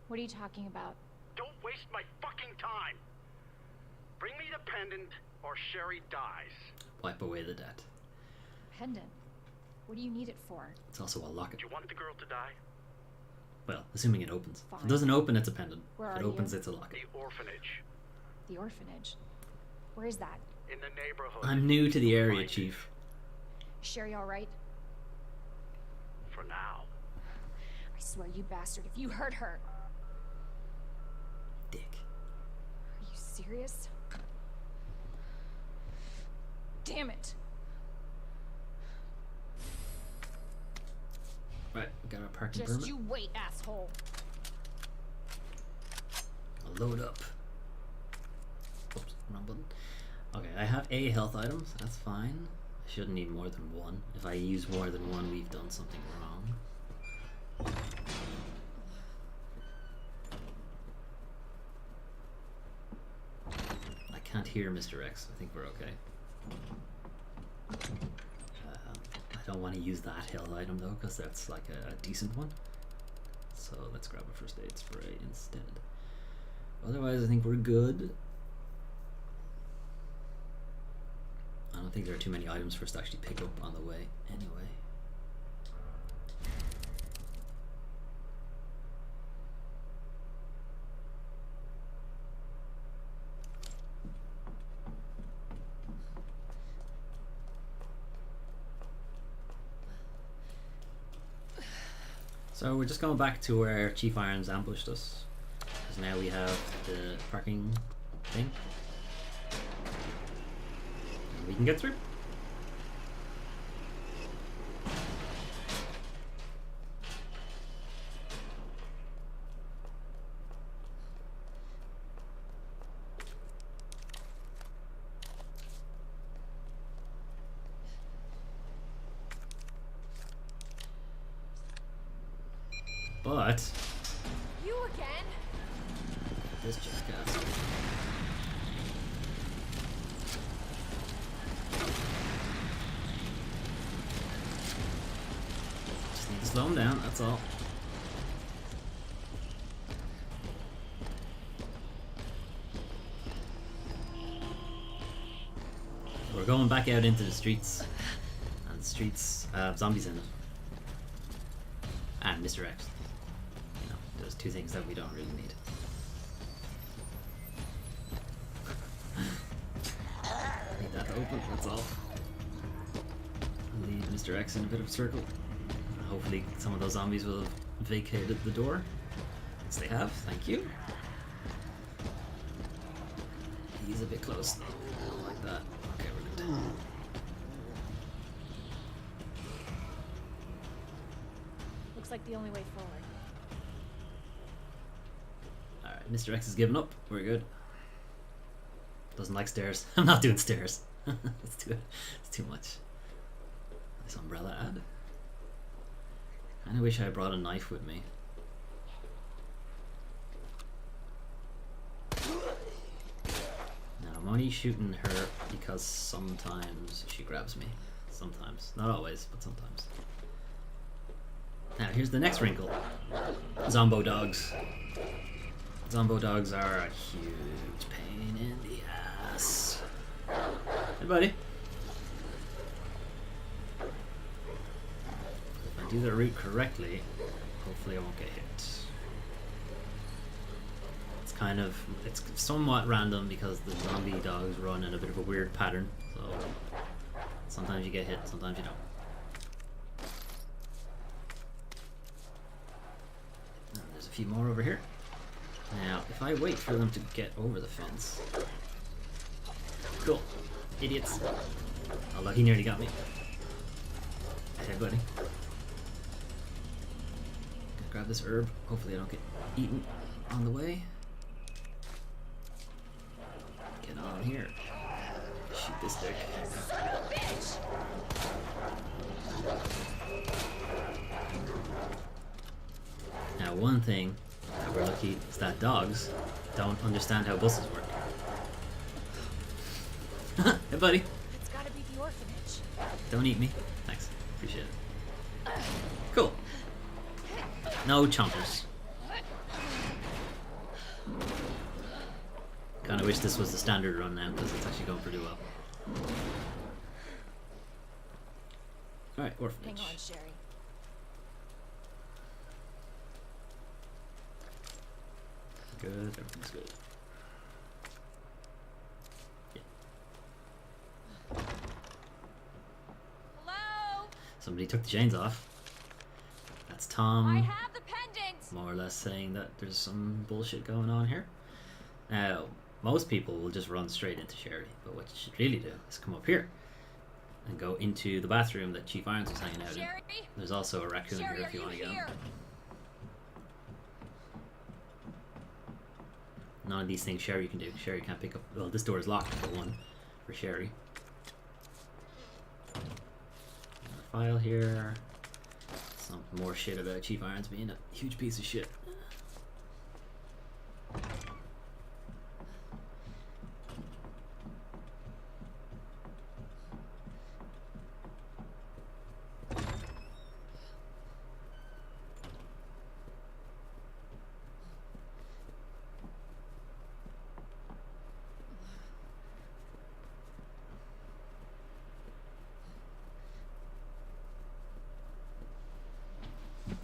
What are you talking about? Don't waste my fucking time. Bring me the pendant or Sherry dies. Wipe away the debt. Pendant? What do you need it for? It's also a locket. Do you want the girl to die? Well, assuming it opens. If Fine. it doesn't open, it's a pendant. Where If it are opens, you? it's a locket. The orphanage. The orphanage. Where is that? In the neighborhood. I'm new to the area, Chief. Sherry all right? for now. I swear, you bastard, if you hurt her. Dick. Are you serious? Damn it. Right, we got our parking Just permit. you wait, asshole. I'll load up. Oops, wrong button. Okay, I have a health item, so that's fine. I shouldn't need more than one. If I use more than one, we've done something wrong. I can't hear Mr. X. I think we're okay. I don't want to use that health item though, because that's like a decent one. So let's grab a first aid spray instead. Otherwise, I think we're good. I don't think there are too many items for us to actually pick up on the way anyway. So we're just going back to where Chief Irons ambushed us, because now we have the parking thing. And we can get through. But You again? this jackass. Just need to slow him down, that's all. We're going back out into the streets. And the streets have zombies in it. And Mr. X. You know, there's two things that we don't really need. Need that to open, that's all. Leave Mr. X in a bit of a circle. Hopefully some of those zombies will have vacated the door. Yes, they have, thank you. He's a bit close though. I don't like that. Okay, we're good. Looks like the only way forward. Alright, Mr. X has given up. We're good. Doesn't like stairs. I'm not doing stairs. It's too much. This umbrella ad. I wish I brought a knife with me. Now I'm only shooting her because sometimes she grabs me. Sometimes. Not always, but sometimes. Now here's the next wrinkle. Zombo dogs. Zombo dogs are a huge pain in the ass. Hey buddy. If I do the route correctly, hopefully I won't get hit. It's somewhat random because the zombie dogs run in a bit of a weird pattern, so sometimes you get hit, sometimes you don't. And there's a few more over here. Now, if I wait for them to get over the fence... Cool. Idiots. Although he nearly got me. Hey buddy. Gonna grab this herb. Hopefully I don't get eaten on the way. Get on here. Shoot this dick. Son of a bitch! Now one thing that we're lucky is that dogs don't understand how buses work. Hey buddy. It's gotta be the orphanage. Don't eat me. Thanks. Appreciate it. Cool. No chompers. Kinda wish this was the standard run now because it's actually going pretty well. Alright, orphanage. Hang on, Sherry. Good, everything's good. Yeah. Hello? Somebody took the chains off. Tom I have the pendant. more or less saying that there's some bullshit going on here. Now, most people will just run straight into Sherry, but what you should really do is come up here and go into the bathroom that Chief Irons was hanging out Sherry? in. There's also a raccoon Sherry, here are if you you want to go. here? None of these things Sherry can do. Sherry can't pick up. Well, this door is locked for one, for Sherry. A file here. Some more shit about Chief Irons being a huge piece of shit.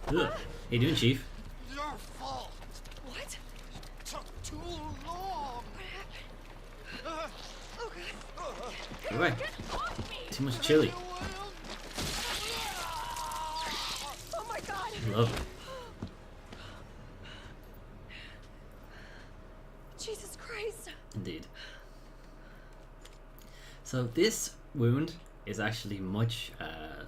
Ugh. How you doing, Chief? Your fault. What? It took too long. Oh god. Get away. Get off me! Too much chili. Oh my god. Lovely. Jesus Christ. Indeed. So this wound is actually much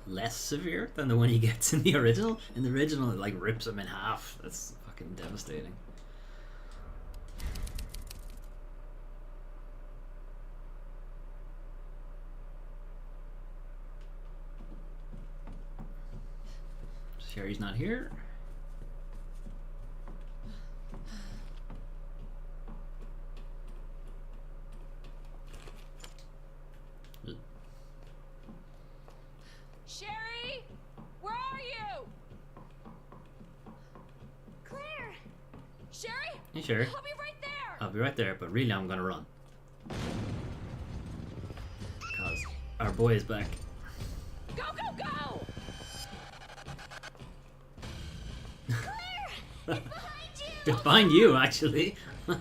less severe than the one he gets in the original. In the original, it like rips him in half. That's fucking devastating. Sherry's not here. Sherry? Where are you? Claire! Sherry? Hey, Sherry. I'll be right there. I'll be right there, but really I'm gonna run. Because our boy is back. Go, go, go! Claire! It's behind you! Behind you, actually. Hurry!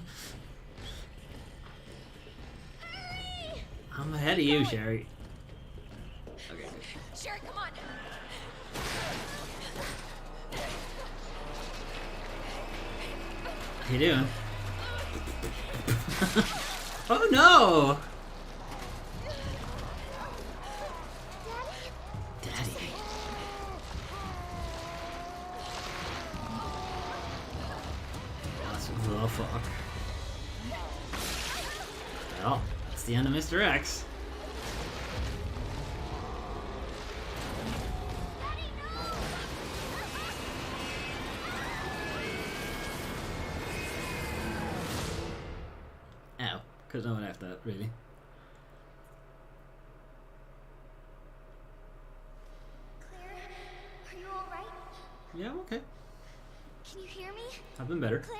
I'm ahead of you, Sherry. Okay, good. Sherry, come on. How you doing? Oh no! Daddy. That's a fuck. Well, that's the end of Mr. X. Ow. Could no one left that, really. Claire, are you alright? Yeah, I'm okay. Can you hear me? I've been better. Claire?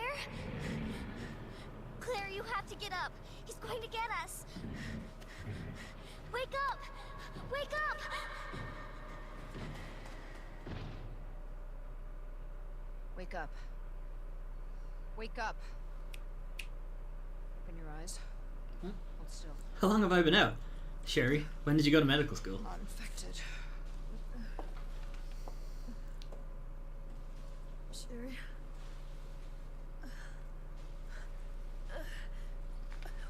Claire, you have to get up. He's going to get us. Wake up! Wake up! Wake up. Wake up. Open your eyes. Huh? Hold still. How long have I been out? Sherry, when did you go to medical school? Not infected. Sherry.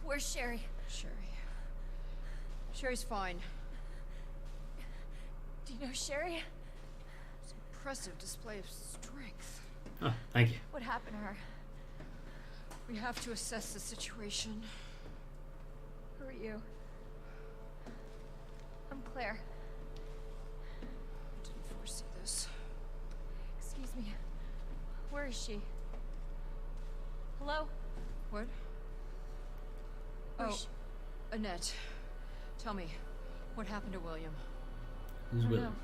Where's Sherry? Sherry. Sherry's fine. Do you know Sherry? It's an impressive display of strength. Oh, thank you. What happened to her? We have to assess the situation. Who are you? I'm Claire. I didn't foresee this. Excuse me. Where is she? Hello? What? Where's Oh, Annette. Tell me, what happened to William? Who's I don't William? know.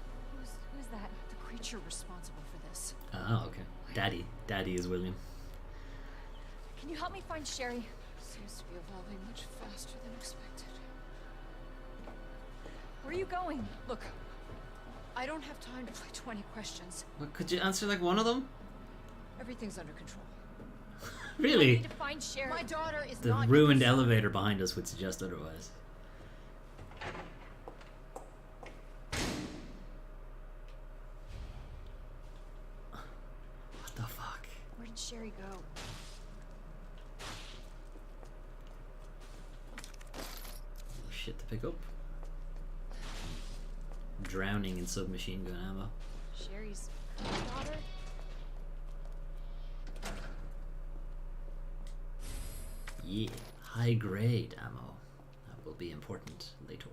Who's that? The creature responsible for this. Oh, okay. Daddy. Daddy is William. Can you help me find Sherry? Seems to be evolving much faster than expected. Where are you going? Look, I don't have time to play 20 questions. But could you answer like one of them? Everything's under control. I Really? need to find Sherry. My daughter is The not ruined your concern. elevator behind us would suggest otherwise. Sherry go? Shit to pick up. Drowning in submachine gun ammo. Sherry's daughter? Yeah, high grade ammo. That will be important later.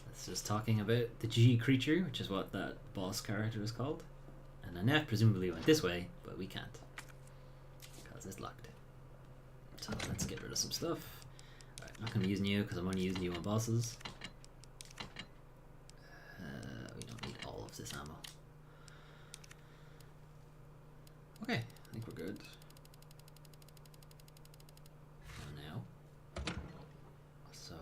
That's just talking about the G creature, which is what that boss character is called. And Annette presumably went this way, but we can't. Because it's locked. So let's get rid of some stuff. Alright, I'm not going to be using you because I'm only using you on bosses. We don't need all of this ammo. Okay, I think we're good. Now. So,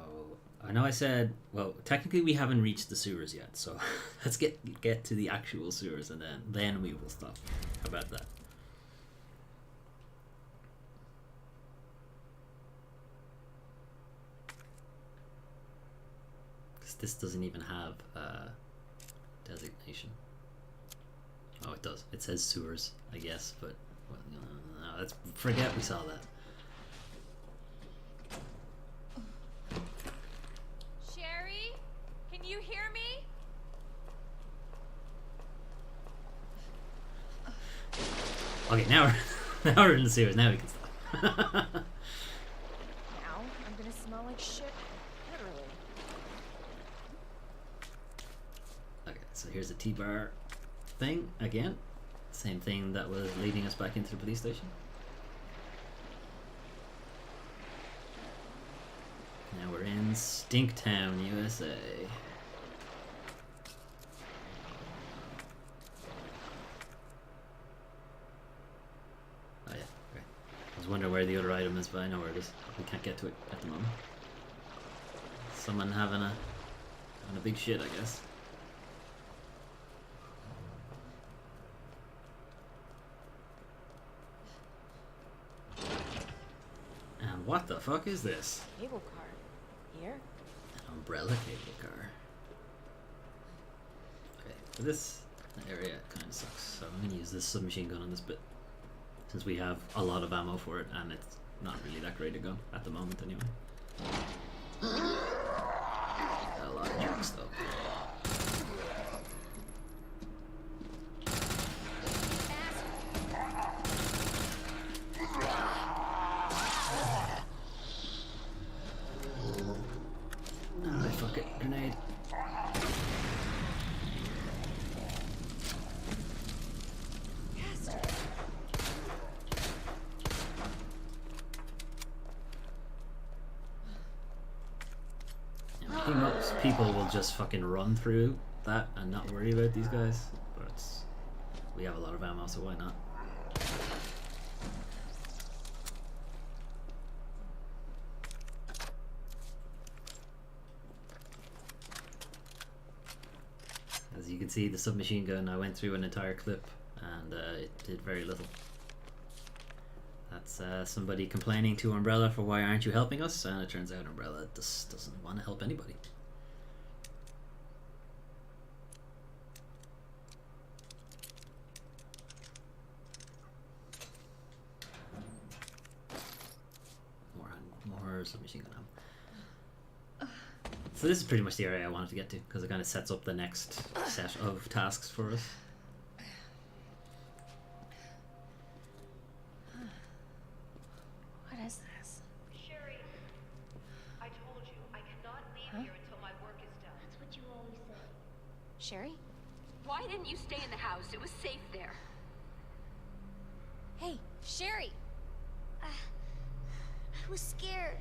I know I said, well, technically we haven't reached the sewers yet, so let's get to the actual sewers and then we will stop. How about that? This doesn't even have a designation. Oh, it does. It says sewers, I guess, but well, no, let's forget we saw that. Sherry, can you hear me? Okay, now we're in the sewers. Now we can stop. Now I'm gonna smell like shit. Literally. Okay, so here's a T-bar thing again. Same thing that was leading us back into the police station. Now we're in Stinktown, USA. Oh yeah, okay. I was wondering where the other item is, but I know where it is. We can't get to it at the moment. Someone having a big shit, I guess. And what the fuck is this? Cable car. Here? An umbrella cable car. Okay, so this area kind of sucks. So I'm going to use this submachine gun on this bit. Since we have a lot of ammo for it, and it's not really that great a gun at the moment anyway. Got a lot of jokes though. Fuck it, grenade. Most people will just fucking run through that and not worry about these guys, but we have a lot of ammo, so why not? As you can see, the submachine gun, I went through an entire clip and it did very little. That's somebody complaining to Umbrella for why aren't you helping us, and it turns out Umbrella just doesn't want to help anybody. More submachine gun ammo. So this is pretty much the area I wanted to get to, because it kind of sets up the next set of tasks for us. What is this? Sherry, I told you, I cannot leave here until my work is done. That's what you always say. Sherry? Why didn't you stay in the house? It was safe there. Hey, Sherry! I was scared.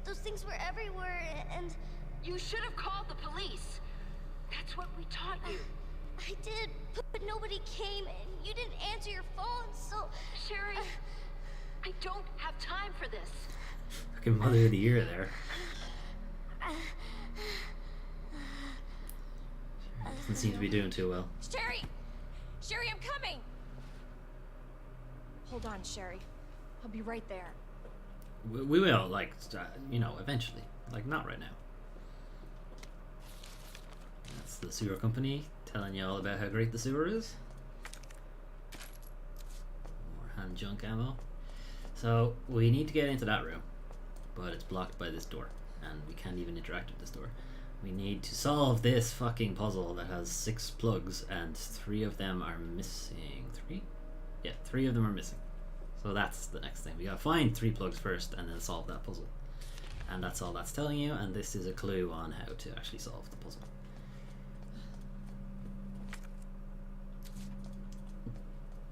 Those things were everywhere, and... You should have called the police. That's what we taught you. I did, but nobody came, and you didn't answer your phone, so... Sherry, I don't have time for this. Fucking Mother of the Year there. Doesn't seem to be doing too well. Sherry! Sherry, I'm coming! Hold on, Sherry. I'll be right there. We will, like, you know, eventually. Like, not right now. That's the sewer company telling you all about how great the sewer is. More and junk ammo. So we need to get into that room, but it's blocked by this door, and we can't even interact with this door. We need to solve this fucking puzzle that has 6 plugs, and 3 of them are missing. 3? Yeah, 3 of them are missing. So that's the next thing. We gotta find 3 plugs first, and then solve that puzzle. And that's all that's telling you, and this is a clue on how to actually solve the puzzle.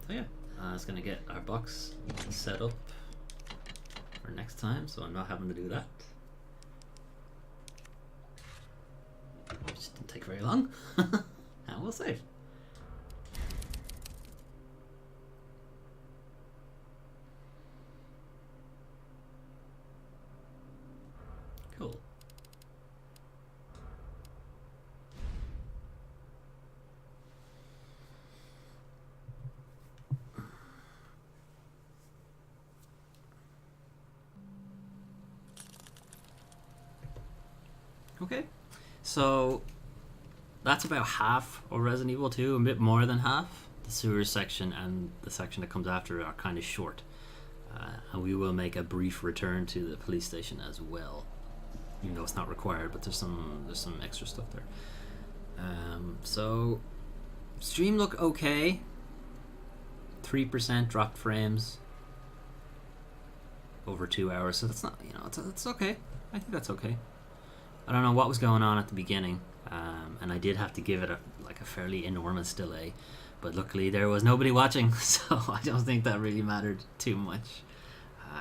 So yeah, I was gonna get our box set up for next time, so I'm not having to do that. Which didn't take very long. And we'll save. Cool. Okay, so that's about half of Resident Evil 2, a bit more than half. The sewer section and the section that comes after are kind of short. And we will make a brief return to the police station as well. Even though it's not required, but there's some extra stuff there. So stream look okay. 3% dropped frames over 2 hours, so that's not, you know, it's okay. I think that's okay. I don't know what was going on at the beginning, and I did have to give it a fairly enormous delay, but luckily there was nobody watching, so I don't think that really mattered too much.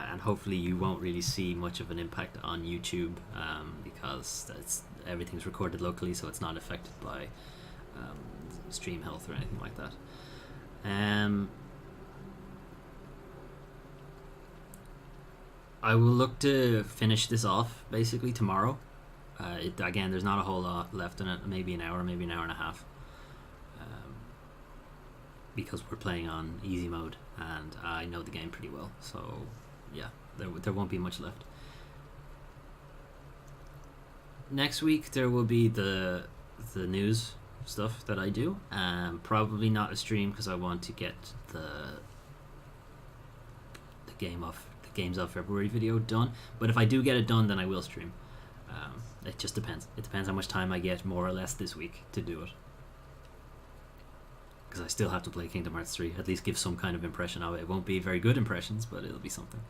And hopefully you won't really see much of an impact on YouTube, because everything's recorded locally, so it's not affected by stream health or anything like that. I will look to finish this off basically tomorrow. Again, there's not a whole lot left in it, maybe an hour and a half, because we're playing on easy mode and I know the game pretty well, so yeah, there won't be much left. Next week there will be the news stuff that I do, probably not a stream because I want to get the Games of February video done, but if I do get it done then I will stream. It just depends. It depends how much time I get, more or less, this week to do it. Because I still have to play Kingdom Hearts 3. At least give some kind of impression of it. It won't be very good impressions, but it'll be something.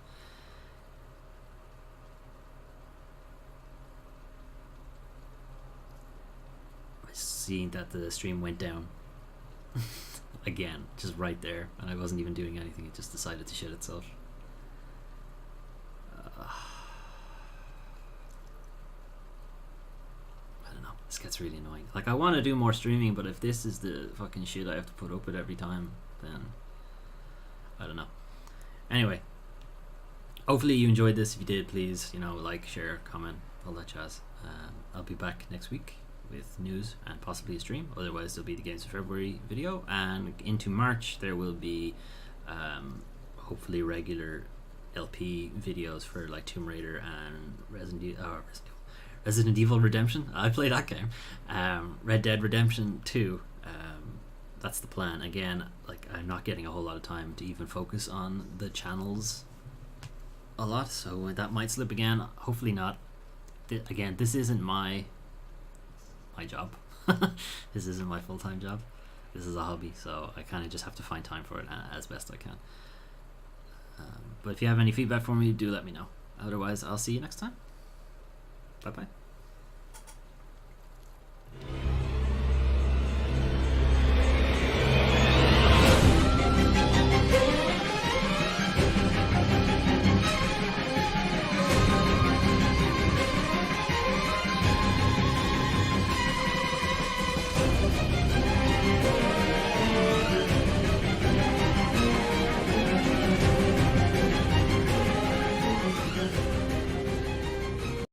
I seen that the stream went down. Again, just right there. And I wasn't even doing anything. It just decided to shit itself. This gets really annoying. Like, I want to do more streaming, but if this is the fucking shit I have to put up with every time, then I don't know. Anyway, hopefully you enjoyed this. If you did, please, like, share, comment, all that jazz. I'll be back next week with news and possibly a stream. Otherwise, there'll be the Games of February video, and into March there will be hopefully regular LP videos for like Tomb Raider and Resident Evil Redemption. I play that game. Red Dead Redemption 2. That's the plan. Again, like, I'm not getting a whole lot of time to even focus on the channels a lot, so that might slip again. Hopefully not. Again, this isn't my job. This isn't my full-time job. This is a hobby, so I kind of just have to find time for it as best I can. But if you have any feedback for me, do let me know. Otherwise, I'll see you next time. Bye bye.